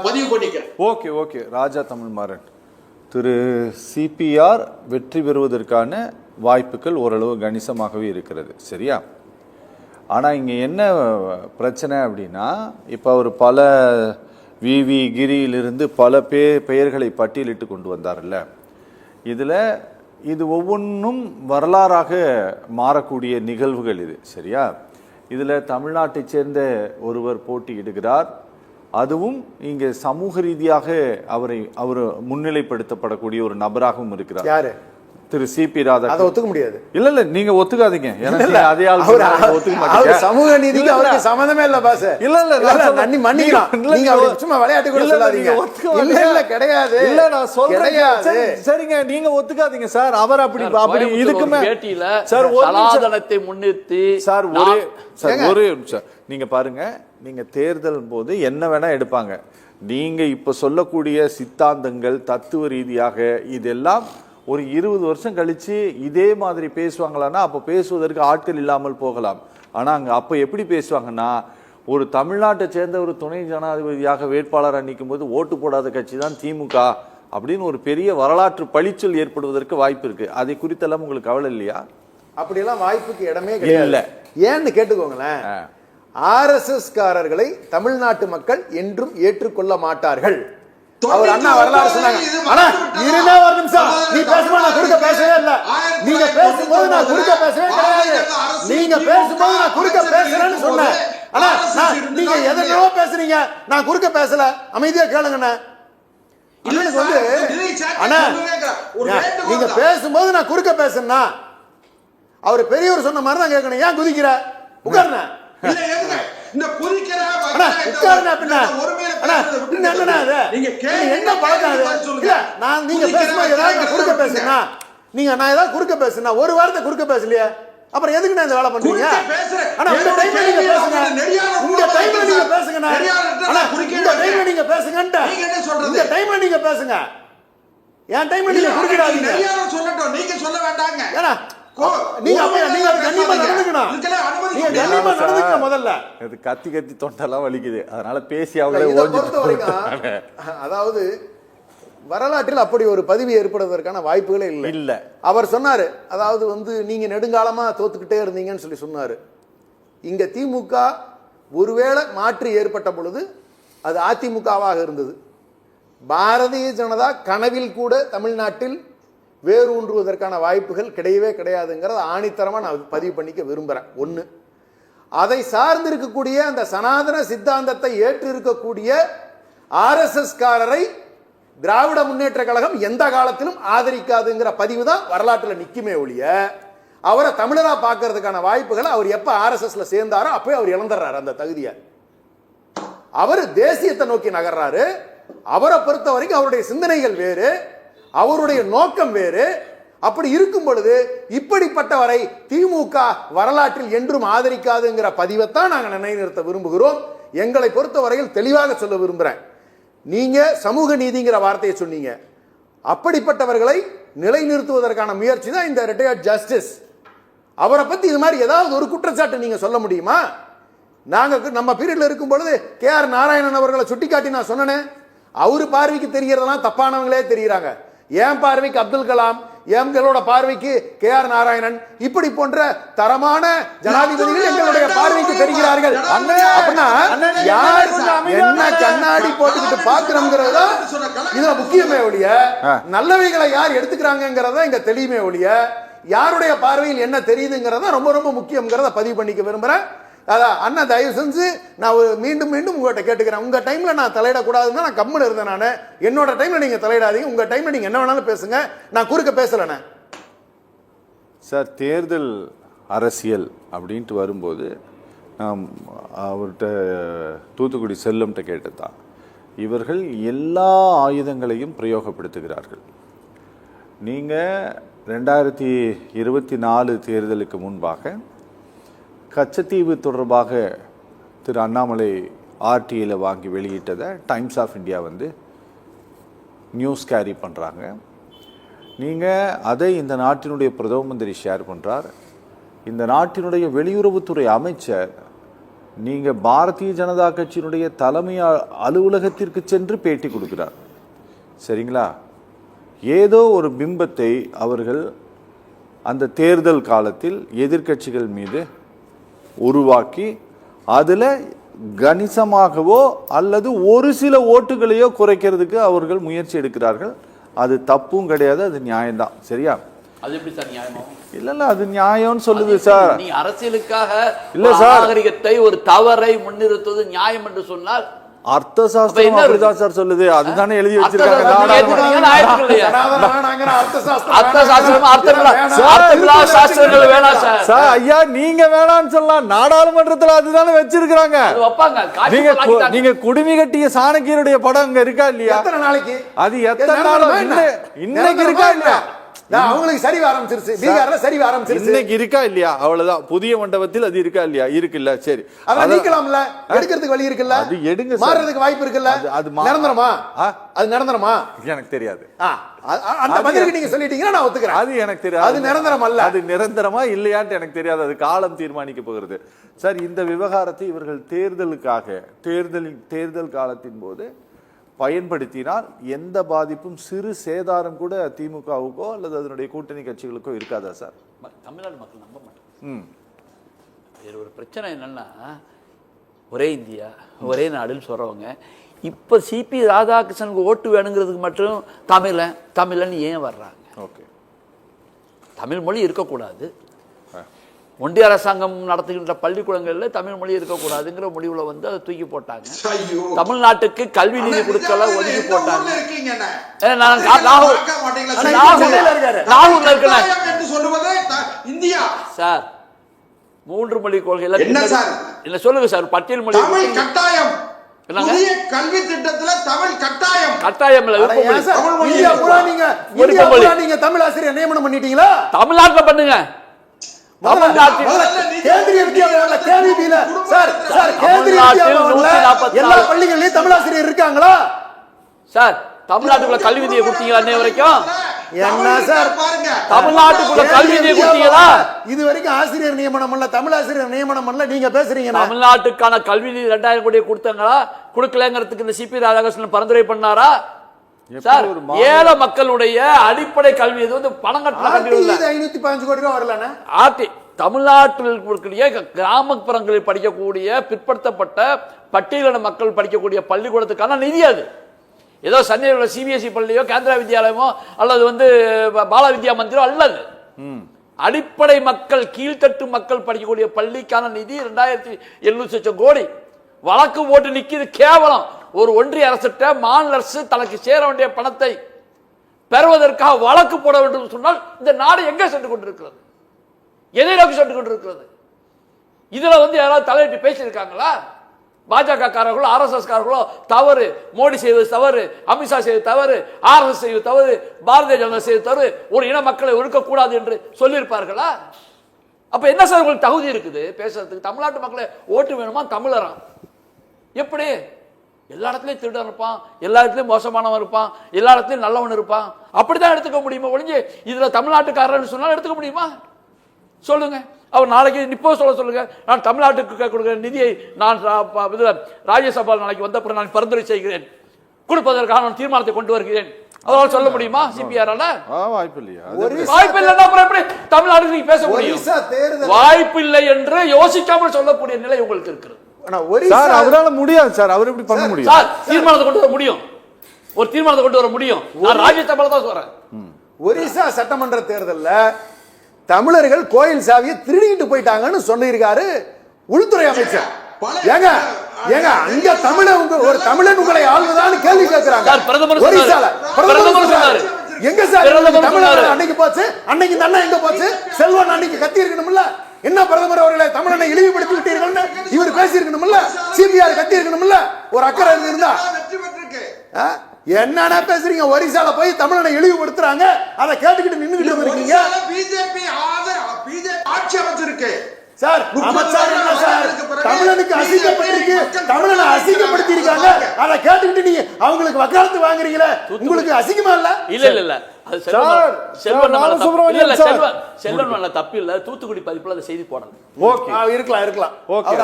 பதிவு பண்ணிக்கிறேன். ஓகே ராஜா தமிழ்மாறன், திரு சிபிஆர் வெற்றி பெறுவதற்கான வாய்ப்புகள் ஓரளவு கணிசமாகவே இருக்கிறது, சரியா? ஆனால் இங்கே என்ன பிரச்சனை அப்படின்னா, இப்போ அவர் பல வி கிரியிலிருந்து பல பெயர்களை பட்டியலிட்டு கொண்டு வந்தார்ல, இது ஒவ்வொன்றும் வரலாறாக மாறக்கூடிய நிகழ்வுகள் இது, சரியா? இதில் தமிழ்நாட்டைச் சேர்ந்த ஒருவர் போட்டியிடுகிறார். அதுவும் இங்கே சமூக ரீதியாக அவர் முன்னிலைப்படுத்தப்படக்கூடிய ஒரு நபராகவும் இருக்கிறார். யாரு? திரு சிபி ராதா. அதை ஒத்துக்க முடியாது. இல்ல நீங்க ஒத்துக்காதீங்க. அதே ஆள் ஒத்துக்க மாட்டீங்க. சமூக நீதிக்கு அவருக்கு சம்பந்தமே இல்ல பாஸ். இல்ல மன்னிக்கலாம். நீங்க சும்மா விளையாட்டு கூட சொல்லாதீங்க. இல்ல கிடையாது. இல்ல நான் சொல்றேன். சரிங்க, நீங்க ஒத்துக்காதீங்க சார். அவர் அப்படி இதுக்குமே பேட்டியில சார் சனாதனத்தை முன்னிறுத்தி சார் ஒரே நிமிஷம் நீங்க பாருங்க. நீங்க தேர்தல் போது என்ன வேணா எடுப்பாங்க. நீங்க இப்ப சொல்லக்கூடிய சித்தாந்தங்கள் தத்துவ ரீதியாக இதெல்லாம் ஒரு 20 வருஷம் கழிச்சு இதே மாதிரி பேசுவாங்களான்னா அப்போ பேசுவதற்கு ஆட்கள் இல்லாமல் போகலாம். ஆனால் அங்கே அப்போ எப்படி பேசுவாங்கன்னா, ஒரு தமிழ்நாட்டை சேர்ந்த ஒரு துணை ஜனாதிபதியாக வேட்பாளராக நிற்கும் போது ஓட்டு போடாத கட்சி தான் திமுக அப்படின்னு ஒரு பெரிய வரலாற்று பழிச்சொல் ஏற்படுவதற்கு வாய்ப்பு இருக்கு. அதை குறித்தெல்லாம் உங்களுக்கு கவலை இல்லையா? அப்படியெல்லாம் வாய்ப்புக்கு இடமே கிடையாது. ஏன்னு கேட்டுக்கோங்களேன். RSS காரர்களை தமிழ்நாட்டு மக்கள் என்றும் ஏற்றுக்கொள்ள மாட்டார்கள். அவர் அண்ணா வரலாறு சொன்னாங்க. ஆனா இருந்தே ஒரு நிமிஷம், நீ பேசும்போது நான் குறுக்க பேசவே இல்லை. நீங்க பேசும்போது நான் குறுக்க பேசவே கிடையாது. நீங்க பேசும்போது நான் குறுக்க பேசுறேன்னு சொன்னேன். ஆனா நீங்க எதோ பேசுறீங்க, நான் குறுக்க பேசல. அமைதியா கேளுங்கண்ணா. அண்ணனுக்கு வந்து அண்ணா நீங்க பேசும்போது நான் குறுக்க பேசுனா அவர் பெரியவர் சொன்ன மாதிரி தான் கேட்கணும். ஏன் குதிக்கிற? உட்காருண்ணா. இந்த குதிக்கிற உட்காருண்ணா. பின்ன என்னன்னா என்ன பழக்கம்? இல்ல நான் நீங்க பேசும்போது ஏதாவது குறுக்க பேசுனா, நீங்க நான் ஏதாவது குறுக்க பேசுனா ஒரு வாரத்தை குறுக்க பேசலையே, அப்புறம் எதுக்கு நான் இந்த வேலை பண்றீங்க? ஆனா உங்க டைம்ல நீங்க பேசுங்க. உங்க டைம்ல நீங்க பேசுங்க. ஆனா உங்க டைம்ல நீங்க பேசுங்கன்ட்ட இந்த டைம்ல நீங்க பேசுங்க. என் டைம்ல நீங்க குறுக்கிடாதீங்க. சொல்லட்டும், நீங்க சொல்ல வேண்டாங்க. ஏன்னா நீங்க நீங்க கண்ணியமா நடந்துக்கணும். நீங்க கண்ணியமா நடந்துக்கணும். முதல்ல அது கத்தி தொண்டெல்லாம் வலிக்குது. அதனால பேசி அவங்களே ஓஞ்சிட்டு. அதாவது வரலாற்றில் அப்படி ஒரு பதிவு ஏற்படுவதற்கான வாய்ப்புகளே இல்லை. அவர் சொன்னாரு, அதாவது நீங்க நெடுங்காலமா தோத்துக்கிட்டே இருந்தீங்கன்னு சொன்னாரு. இங்க திமுக ஒருவேளை மாற்று ஏற்பட்ட பொழுது அது அதிமுகவாக இருந்தது. பாரதிய ஜனதா கனவில் கூட தமிழ்நாட்டில் வேரூன்றுவதற்கான வாய்ப்புகள் கிடையவே கிடையாதுங்கிறத ஆணித்தரமா நான் பதிவு பண்ணிக்க விரும்புறேன். ஒண்ணு, அதை சார்ந்து இருக்கக்கூடிய அந்த சனாதன சித்தாந்தத்தை ஏற்று இருக்கக்கூடிய RSS காரரை திராவிட முன்னேற்ற கழகம் எந்த காலத்திலும் ஆதரிக்காதுங்கிற பதிவு தான் வரலாற்றில் நிக்குமே ஒழிய, அவரை தமிழரா பார்க்கறதுக்கான வாய்ப்புகளை அவர் எப்ப RSSல சேர்ந்தாரோ அப்பவே அவர் இழந்துறாரு அந்த தகுதியை. அவர் தேசியத்தை நோக்கி நகர்றாரு. அவரை பொறுத்த வரைக்கும் அவருடைய சிந்தனைகள் வேறு, அவருடைய நோக்கம் வேறு. அப்படி இருக்கும் பொழுது இப்படிப்பட்டவரை திமுக வரலாற்றில் என்றும் ஆதரிக்காதுங்கிற பதிவைத்தான் நாங்கள் நிலைநிறுத்த விரும்புகிறோம். எங்களை பொறுத்தவரையில் தெளிவாக சொல்ல விரும்புகிறேன். நீங்க சமூக நீதிங்கிற வார்த்தையை சொன்னீங்க. அப்படிப்பட்டவர்களை நிலைநிறுத்துவதற்கான முயற்சி தான் இந்த ரிட்டையர்ட் ஜஸ்டிஸ். அவரை பத்தி இது மாதிரி ஏதாவது ஒரு குற்றச்சாட்டு நீங்க சொல்ல முடியுமா? நாங்க நம்ம பீரியட்ல இருக்கும் பொழுது KR நாராயணன் அவர்களை சுட்டிக்காட்டி நான் சொன்னேன், அவரு பார்வைக்கு தெரியறதெல்லாம் தப்பானவங்களே தெரியுறாங்க. என் பார்வைக்கு அப்துல் கலாம், எங்களோட பார்வைக்கு KR நாராயணன், இப்படி போன்ற தரமான ஜனாதிபதிகள் எங்களுடைய பார்வைக்கு தெரிகிறார்கள். அப்படின்னா யார் என்ன கண்ணாடி போட்டுக்கிட்டு பாக்குறோங்கிறதா இதுல முக்கியமே ஒழிய, நல்லவைகளை யார் எடுத்துக்கிறாங்கிறதா இங்க தெளிவுமே ஒழிய, யாருடைய பார்வையில் என்ன தெரியுதுங்கிறதா ரொம்ப ரொம்ப முக்கியங்கிறத பதிவு பண்ணிக்க விரும்புறேன். அதான் அண்ணா, தயவு செஞ்சு நான் மீண்டும் மீண்டும் உங்கள்கிட்ட கேட்டுக்கிறேன். உங்க டைம்ல நான் தலையிடக்கூடாதுன்னு நான் கம்முன்னு இருந்தேன். நான் என்னோட டைம்ல நீங்க தலையிடாதீங்க. உங்க டைம்ல நீங்க என்ன வேணாலும் பேசுங்க, நான் குறுக்க பேசலண்ணே. சார், தேர்தல் அரசியல் அப்படின்ட்டு வரும்போது நாம் அவர்கிட்ட தூத்துக்குடி செல்லம்கிட்ட கேட்டதான், இவர்கள் எல்லா ஆயுதங்களையும் பிரயோகப்படுத்துகிறார்கள். நீங்கள் 2024 தேர்தலுக்கு முன்பாக கச்சத்தீவு தொடர்பாக திரு அண்ணாமலை RTIல வாங்கி வெளியிட்டதை Times of India news carry பண்ணுறாங்க. நீங்கள் அதை இந்த நாட்டினுடைய பிரதம மந்திரி ஷேர் பண்ணுறார். இந்த நாட்டினுடைய வெளியுறவுத்துறை அமைச்சர் நீங்கள் பாரதிய ஜனதா கட்சியினுடைய தலைமை அலுவலகத்திற்கு சென்று பேட்டி கொடுக்கிறார். சரிங்களா? ஏதோ ஒரு பிம்பத்தை அவர்கள் அந்த தேர்தல் காலத்தில் எதிர்க்கட்சிகள் மீது உருவாக்கி அதில் கணிசமாகவோ அல்லது ஒரு சில ஓட்டுகளையோ குறைக்கிறதுக்கு அவர்கள் முயற்சி எடுக்கிறார்கள். அது தப்பும் கிடையாது, அது நியாயம்தான். சரியா? அது எப்படி சார் நியாயமா? இல்ல அது நியாயம்னு சொல்லுது சார். நீ அரசியலுக்காக இல்ல சார், நாகரிகத்தை ஒரு தவறை முன்னிறுத்துவது நியாயம் என்று சொன்னால் அர்த்த சாஸ்திரம் அப்படிதான் சார் சொல்லுது. அதுதானே எழுதி வச்சிருக்காங்க. ஐயா, நீங்க வேணாம்னு சொல்லலாம், நாடாளுமன்றத்துல அதுதானே வச்சிருக்காங்க. நீங்க குடுமி கட்டிய சாணக்கியருடைய படம் அங்க இருக்கா இல்லையா? அது எத்தனை நாள் இன்னைக்கு இருக்கா இல்லையா? அவங்களுக்கு சரி ஆரம்பிச்சிருச்சு, பீகார்ல சரி ஆரம்பிச்சிருச்சு. இன்னைக்கு இருக்கா இல்லையா? அவ்வளவுதான். புதிய மண்டபத்தில் அது இருக்கா இல்லையா? இருக்குல்ல. சரி, அத நீக்கலாம்ல, எடுக்கிறதுக்கு வழி இருக்குல்ல, அது எடுங்க, மாறதுக்கு வாய்ப்பு இருக்குல்ல. அது நிரந்தரமா? அது நிரந்தரமா? எனக்கு தெரியாது. அந்த பதிலுக்கு நீங்க சொல்லிட்டீங்கன்னா நான் ஒத்துக்கிறேன். அது எனக்கு தெரியாது. அது நிரந்தரம் அல்ல. அது நிரந்தரமா இல்லையான்னு எனக்கு தெரியாது. அது காலம் தீர்மானிக்க போகிறது. சார், இந்த விவகாரத்தை இவர்கள் தேர்தலுக்காக தேர்தல் காலத்தின் போது பயன்படுத்தினால் எந்த பாதிப்பும், சிறு சேதாரம் கூட திமுகவுக்கோ அல்லது அதனுடைய கூட்டணி கட்சிகளுக்கோ இருக்காதா சார்? தமிழ்நாடு மக்கள் நம்ப மாட்டாங்க. வேற ஒரு பிரச்சனை என்னன்னா, ஒரே இந்தியா ஒரே நாடுன்னு சொல்றவங்க இப்ப CP ராதாகிருஷ்ணனுக்கு ஓட்டு வேணுங்கிறதுக்கு மட்டும் தமிழன் ஏன் வர்றாங்க? ஓகே, தமிழ் மொழி இருக்கக்கூடாது, ஒன்றிய அரசாங்கம் நடத்துகின்ற பள்ளிக்கூடங்கள்ல தமிழ் மொழி இருக்கக்கூடாதுங்கிற முடிவுல அதை தூக்கி போட்டாங்க. தமிழ்நாட்டுக்கு கல்வி நிதி கொடுக்கல ஒதுக்கி போட்டாங்க. சார், 3 மொழி கொள்கையில என்ன சொல்லுங்க சார்? பட்டியல் மொழி கட்டாயம், கல்வி திட்டத்துல தமிழ் கட்டாயம். கட்டாயம் இல்ல, நீங்க தமிழ் ஆசிரியர் நியமனம் பண்ணிட்டீங்களா? தமிழ்நாட்டுல பண்ணுங்க. எல்லா பள்ளிகளிலும் தமிழ் ஆசிரியர் இருக்காங்களா சார்? தமிழ்நாட்டுக்குள்ள கல்வி நிதியை கொடுத்தீங்களா இன்னை வரைக்கும்? என்ன சார், தமிழ்நாட்டுக்குள்ள கல்வி நிதியை கொடுத்தீங்களா? இது வரைக்கும் ஆசிரியர் நியமனம் இல்ல, தமிழ் ஆசிரியர் நியமனம் இல்ல. நீங்க பேசுறீங்க தமிழ்நாட்டுக்கான கல்வி நிதி 2000 கோடி கொடுத்தாங்களா? கொடுக்கலங்கிறதுக்கு இந்த CP ராதாகிருஷ்ணன் பரிந்துரை பண்ணாரா? சார் ஏழை மக்களுடைய அடிப்படை கல்வி இது வந்து பணம் கட்டின கல்வி இல்ல. 515 கோடி ரூபாய் வரலண்ணா. தமிழ்நாட்டில் இருக்கக்கூடிய கிராமப்புறங்களில் படிக்கக்கூடிய பிற்படுத்தப்பட்ட பட்டியலின மக்கள் படிக்கக்கூடிய பள்ளிக்கூடத்துக்கான நிதி அது. ஏதோ சென்னையில் சிபிஎஸ்இ பள்ளியோ கேந்திரா வித்யாலயமோ அல்லது வந்து பால வித்யா மந்திரோ அல்லது அடிப்படை மக்கள் கீழ்த்தட்டு மக்கள் படிக்கக்கூடிய பள்ளிக்கான நிதி 2700 கோடி. வழக்கு போட்டு நிக்கிறது கேவலம். ஒரு ஒன்றிய அரசிட்ட மாநில அரசு தனக்கு சேர வேண்டிய பணத்தை பெறுவதற்காக வழக்கு போட வேண்டும் சொன்னால் இந்த நாடு எங்கே சென்று கொண்டிருக்கிறது? எதை நோக்கி சென்று கொண்டிருக்கிறது? இதுல வந்து யாராவது தலையிட்டு பேசியிருக்காங்களா? பாஜக காரர்களோ RSS காரர்களோ தவறு, மோடி செய்வது தவறு, அமித்ஷா செய்வது தவறு, RSS செய்வது தவறு, பாரதிய ஜனதா செய்வது தவறு, ஒரு இன மக்களை ஒடுக்கக்கூடாது என்று சொல்லியிருப்பார்களா? அப்ப என்ன சார் உங்களுக்கு தகுதி இருக்குது பேசுறதுக்கு? தமிழ்நாட்டு மக்களை ஓட்டு வேணுமா? தமிழரா? எப்படி? எல்லா இடத்துலையும் திருடன் இருப்பான், எல்லா இடத்துலையும் மோசமானவன் இருப்பான், எல்லா இடத்துலையும் நல்லவன் இருப்பான். அப்படிதான் எடுத்துக்க முடியுமா ஒழிஞ்சு இதுல தமிழ்நாட்டுக்காரன்னு சொன்னாலும் எடுத்துக்க முடியுமா? சொல்லுங்க. அவர் நாளைக்கு இப்போ சொல்லுங்க, நான் தமிழ்நாட்டுக்கு கொடுக்கிற நிதியை நான் ராஜ்யசபா நாளைக்கு வந்த பிறகு நான் பரிந்துரை செய்கிறேன், கொடுப்பதற்கான தீர்மானத்தை கொண்டு வருகிறேன். அவரால் சொல்ல முடியுமா? சிபிஆரால வாய்ப்பு இல்லையா? வாய்ப்பு இல்லைன்னா அப்புறம் எப்படி தமிழ்நாடு நீங்க பேச முடியும்? வாய்ப்பு இல்லை என்று யோசிக்காமல் சொல்லக்கூடிய நிலை உங்களுக்கு இருக்கிறது. சார் அவரால முடியாது சார். அவர் எப்படி பண்ண முடியும்? சார் தீர்மானத்தை கொண்டு வர முடியும், ஒரு தீர்மானத்தை கொண்டு வர முடியும். நான் ராஜ்யசபால தான் சொல்றேன். ஒரிசா சட்டமன்ற தேர்தலில் தமிழர்கள் கோயில் சாவியை திருடிட்டு போயிட்டாங்கன்னு சொல்லியிருக்காரு உள்துறை அமைச்சர். ஏங்க ஏங்க அங்க ஒரு தமிழன் உங்களை ஆளுதான்னு கேள்வி கேட்கிறாங்க. ஒரிசால பிரதமர் சொன்னாரு. எங்க சார் தமிழன் அன்னைக்கு போச்சு, அன்னைக்கு இந்த அண்ணன் எங்க போச்சு? செல்வன் அன்னைக்கு கத்தி இருக்கணும்ல. என்ன பிரதமர் அவர்களை தமிழனை இழிவுபடுத்தி விட்டீர்கள் இவர் பேசி இருக்கணும்ல, சிபிஆர் கத்தி இருக்கணும்ல, ஒரு அக்கறை இருந்தா. என்னன்னா பேசுறீங்க? ஒரிசால போய் தமிழனை இழிவுபடுத்துறாங்க, அதை கேட்டுக்கிட்டு நின்னுகிட்டு இருக்கீங்க. பிஜேபி ஆட்சி அமைச்சிருக்கு சார். அமைச்சர் என்ன சார்? தமிழனுக்கு அசிங்கப்பட்டிருக்கு, தமிழனை அசிங்கப்படுத்தி இருக்காங்க, அதை கேட்டுக்கிட்டு நீங்க அவங்களுக்கு வக்காலத்து வாங்குறீங்களே, உங்களுக்கு அசிங்கமா இல்ல? இல்ல அது செல்வன் தப்பு இல்ல. தூத்துக்குடி பதிப்புல அந்த செய்தி போடணும். இருக்கலாம்.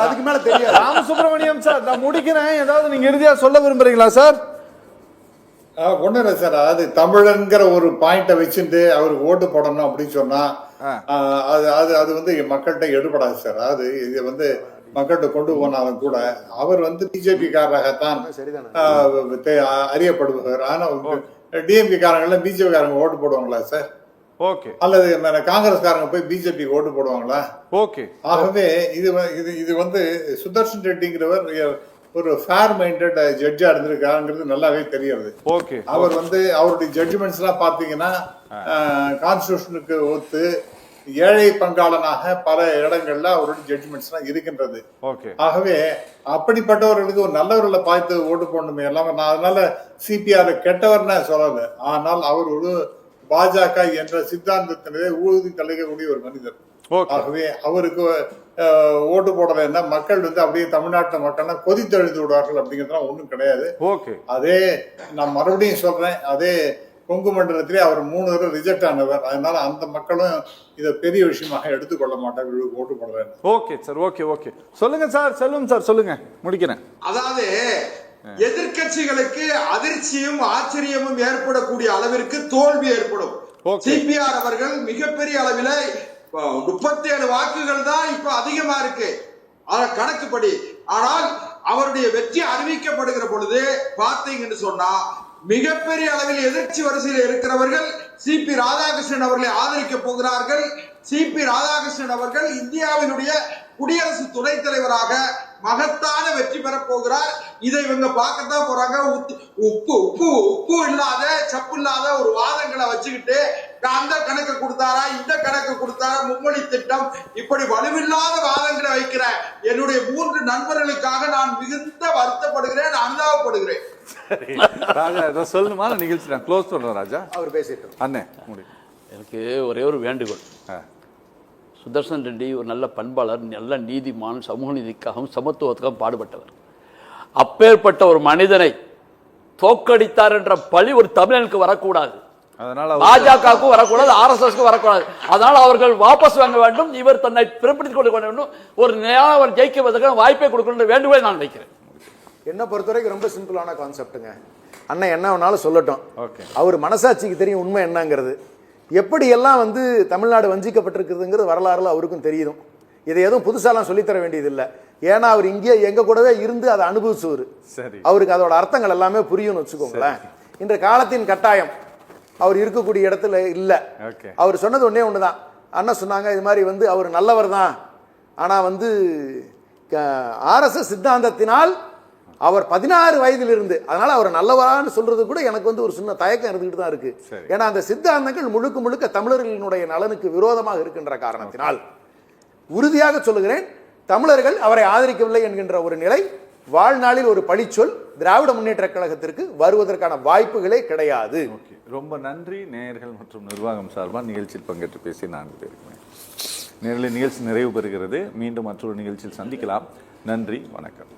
அதுக்கு மேல தெரியாது. ராமசுப்ரமணியம் சார், நான் முடிக்கிறேன். ஏதாவது நீங்க இறுதியா சொல்ல விரும்புறீங்களா சார்? ஒண்ணு இல்லை சார். அதாவது தமிழன்கிற ஒரு பாயிண்ட வச்சுட்டு அவருக்கு ஓட்டு போடணும் அப்படின்னு சொன்னா அது வந்து மக்கள்கிட்ட எடுபடாது சார். அதாவது இது வந்து மக்கள்கிட்ட கொண்டு போனாலும் கூட அவர் வந்து பிஜேபி காரராகத்தான் அறியப்படுவார். ஆனா டிஎம்கே காரங்கள பிஜேபி காரங்க ஓட்டு போடுவாங்களா சார்? ஓகே. அல்லது காங்கிரஸ் காரங்க போய் பிஜேபி ஓட்டு போடுவாங்களா? ஓகே. ஆகவே இது வந்து சுதர்ஷன் ரெட்டிங்கிறவர் ஒரு ஃபேர் மைண்டட் ஜட்ஜா இருந்திருக்காங்கிறது நல்லாவே தெரியுது. ஓகே. அவர் வந்து அவருடைய ஜட்ஜ்மெண்ட்ஸ் எல்லாம் பாத்தீங்கன்னா கான்ஸ்டிடியூஷனுக்கு ஒத்து ஏழை பங்காளனாக பல இடங்கள்ல அவருடைய ஜட்ஜ்மெண்ட்ஸ் எல்லாம் இருக்கின்றது. ஆகவே அப்படிப்பட்டவர்களுக்கு ஒரு நல்லவர்களை பார்த்து ஓட்டு போடணுமே எல்லாம். நான் அதனால சிபிஆர் கெட்டவர்னு சொல்லல, ஆனால் அவர் ஒரு பாஜக என்ற சித்தாந்தத்தினரை ஊதி தள்ளிக்கக்கூடிய ஒரு மனிதர். ஆகவே அவருக்கு ஓட்டு போடலைன்னா மக்கள் வந்து அப்படியே தமிழ்நாட்டு மக்கள்னா கொதித்தெழுந்து விடுவார்கள் அப்படிங்கிறதுலாம் ஒண்ணும் கிடையாது. அதே நான் மறுபடியும் சொல்றேன், அதே கொங்கு மண்டலத்திலே அவர் 3 தடவை ரிஜெக்ட் ஆனவர். அதனால அந்த மக்களும் இதை பெரிய விஷயமாக எடுத்துக்கொள்ள மாட்டாங்க, ஓட்டு போடுறேன். Okay sir. ஓகே சொல்லுங்க சார். செல்வம் சார் சொல்லுங்க, முடிக்கிறேன். அதாவது எதிர்கட்சிகளுக்கு அதிர்ச்சியும் ஆச்சரியமும் ஏற்படக்கூடிய அளவிற்கு தோல்வி ஏற்படும். சிபிஆர் அவர்கள் மிகப்பெரிய அளவில் 37 வாக்குகள் தான் இப்ப அதிகமா இருக்கு கணக்குப்படி. ஆனால் அவருடைய வெற்றி அறிவிக்கப்படுகிற பொழுது பாத்தீங்கன்னு சொன்னா மிகப்பெரிய அளவில் எதிர்ச்சி வரிசையில் இருக்கிறவர்கள் சிபி ராதாகிருஷ்ணன் அவர்களை ஆதரிக்க போகிறார்கள். சிபி ராதாகிருஷ்ணன் அவர்கள் இந்தியாவினுடைய குடியரசு துணைத் தலைவராக மகத்தான வெற்றி பெற போகிறார். இதை இவங்க பார்க்கத்தான் போறாங்க. உப்பு இல்லாத சப்பு இல்லாத ஒரு வாதங்களை வச்சுக்கிட்டு அந்த கணக்கு கொடுத்தாரா இந்த கணக்கு கொடுத்தாரா மும்மொழி திட்டம் இப்படி வலுவில்லாத வாதங்களை வைக்கிற என்னுடைய 3 நண்பர்களுக்காக நான் மிகுந்த வருத்தப்படுகிறேன், அனுதாபப்படுகிறேன். ராஜா சொல்லணுமா? நிகழ்ச்சி நான் க்ளோஸ் பண்றேன். ராஜா அவர் பேசிட்டு அண்ணே எனக்கு ஒரே ஒரு வேண்டுகோள். சுதர்சன் ரெட்டி ஒரு நல்ல பண்பாளர், நல்ல நீதிமான், சமூக நீதிக்காகவும் சமத்துவத்துக்காகவும் பாடுபட்டவர். அப்பேற்பட்ட ஒரு மனிதனை தோக்கடித்தார் என்ற பழி ஒரு தமிழனுக்கு வரக்கூடாது, பாஜகவுக்கும் வரக்கூடாது, RSSக்கு வரக்கூடாது. அதனால அவர்கள் வாபஸ் வாங்க வேண்டும். இவர் தன்னை பிறப்பிடித்துக் கொள்ள வேண்டும். ஒரு நிலையான ஜெயிக்குவதற்கான வாய்ப்பை கொடுக்கணும் வேண்டுகோளை நான் வைக்கிறேன். என்ன பொறுத்தவரைக்கும் ரொம்ப சிம்பிளான கான்செப்டுங்க. அண்ணன் என்ன வேணாலும் சொல்லட்டும், ஓகே. அவர் மனசாட்சிக்கு தெரியும் உண்மை என்னங்கிறது. எப்படியெல்லாம் வந்து தமிழ்நாடு வஞ்சிக்கப்பட்டிருக்குதுங்கிறது வரலாறுல அவருக்கும் தெரியும். இதை எதுவும் புதுசாலாம் சொல்லித்தர வேண்டியதில்லை. ஏன்னா அவர் இங்கே எங்க கூடவே இருந்து அதை அனுபவிச்சவர். சரி. அவருக்கு அதோட அர்த்தங்கள் எல்லாமே புரியும்னு வச்சுக்கோங்களேன். இன்ற காலத்தின் கட்டாயம் அவர் இருக்கக்கூடிய இடத்துல இல்லை. ஓகே. அவர் சொன்னது ஒன்றே ஒன்று தான். அண்ணன் சொன்னாங்க இது மாதிரி வந்து அவர் நல்லவர் தான், ஆனால் வந்து ஆர்எஸ்எஸ் சித்தாந்தத்தினால் அவர் 16 வயதிலிருந்து, அதனால அவர் நல்லவரான்னு சொல்றது கூட எனக்கு வந்து ஒரு சின்ன தயக்கம் இருந்துகிட்டு தான் இருக்கு. ஏன்னா அந்த சித்தாந்தங்கள் முழுக்க முழுக்க தமிழர்களினுடைய நலனுக்கு விரோதமாக இருக்கின்ற காரணத்தினால் உறுதியாக சொல்லுகிறேன், தமிழர்கள் அவரை ஆதரிக்கவில்லை என்கின்ற ஒரு நிலை வாழ்நாளில் ஒரு பழிச்சொல் திராவிட முன்னேற்ற கழகத்திற்கு வருவதற்கான வாய்ப்புகளே கிடையாது. ரொம்ப நன்றி. நேயர்கள் மற்றும் நிர்வாகம் சார்பாக நிகழ்ச்சியில் பங்கேற்று பேசி 4 பேருக்குமே நேரில் நிகழ்ச்சி நிறைவு பெறுகிறது. மீண்டும் மற்றொரு நிகழ்ச்சியில் சந்திக்கலாம். நன்றி, வணக்கம்.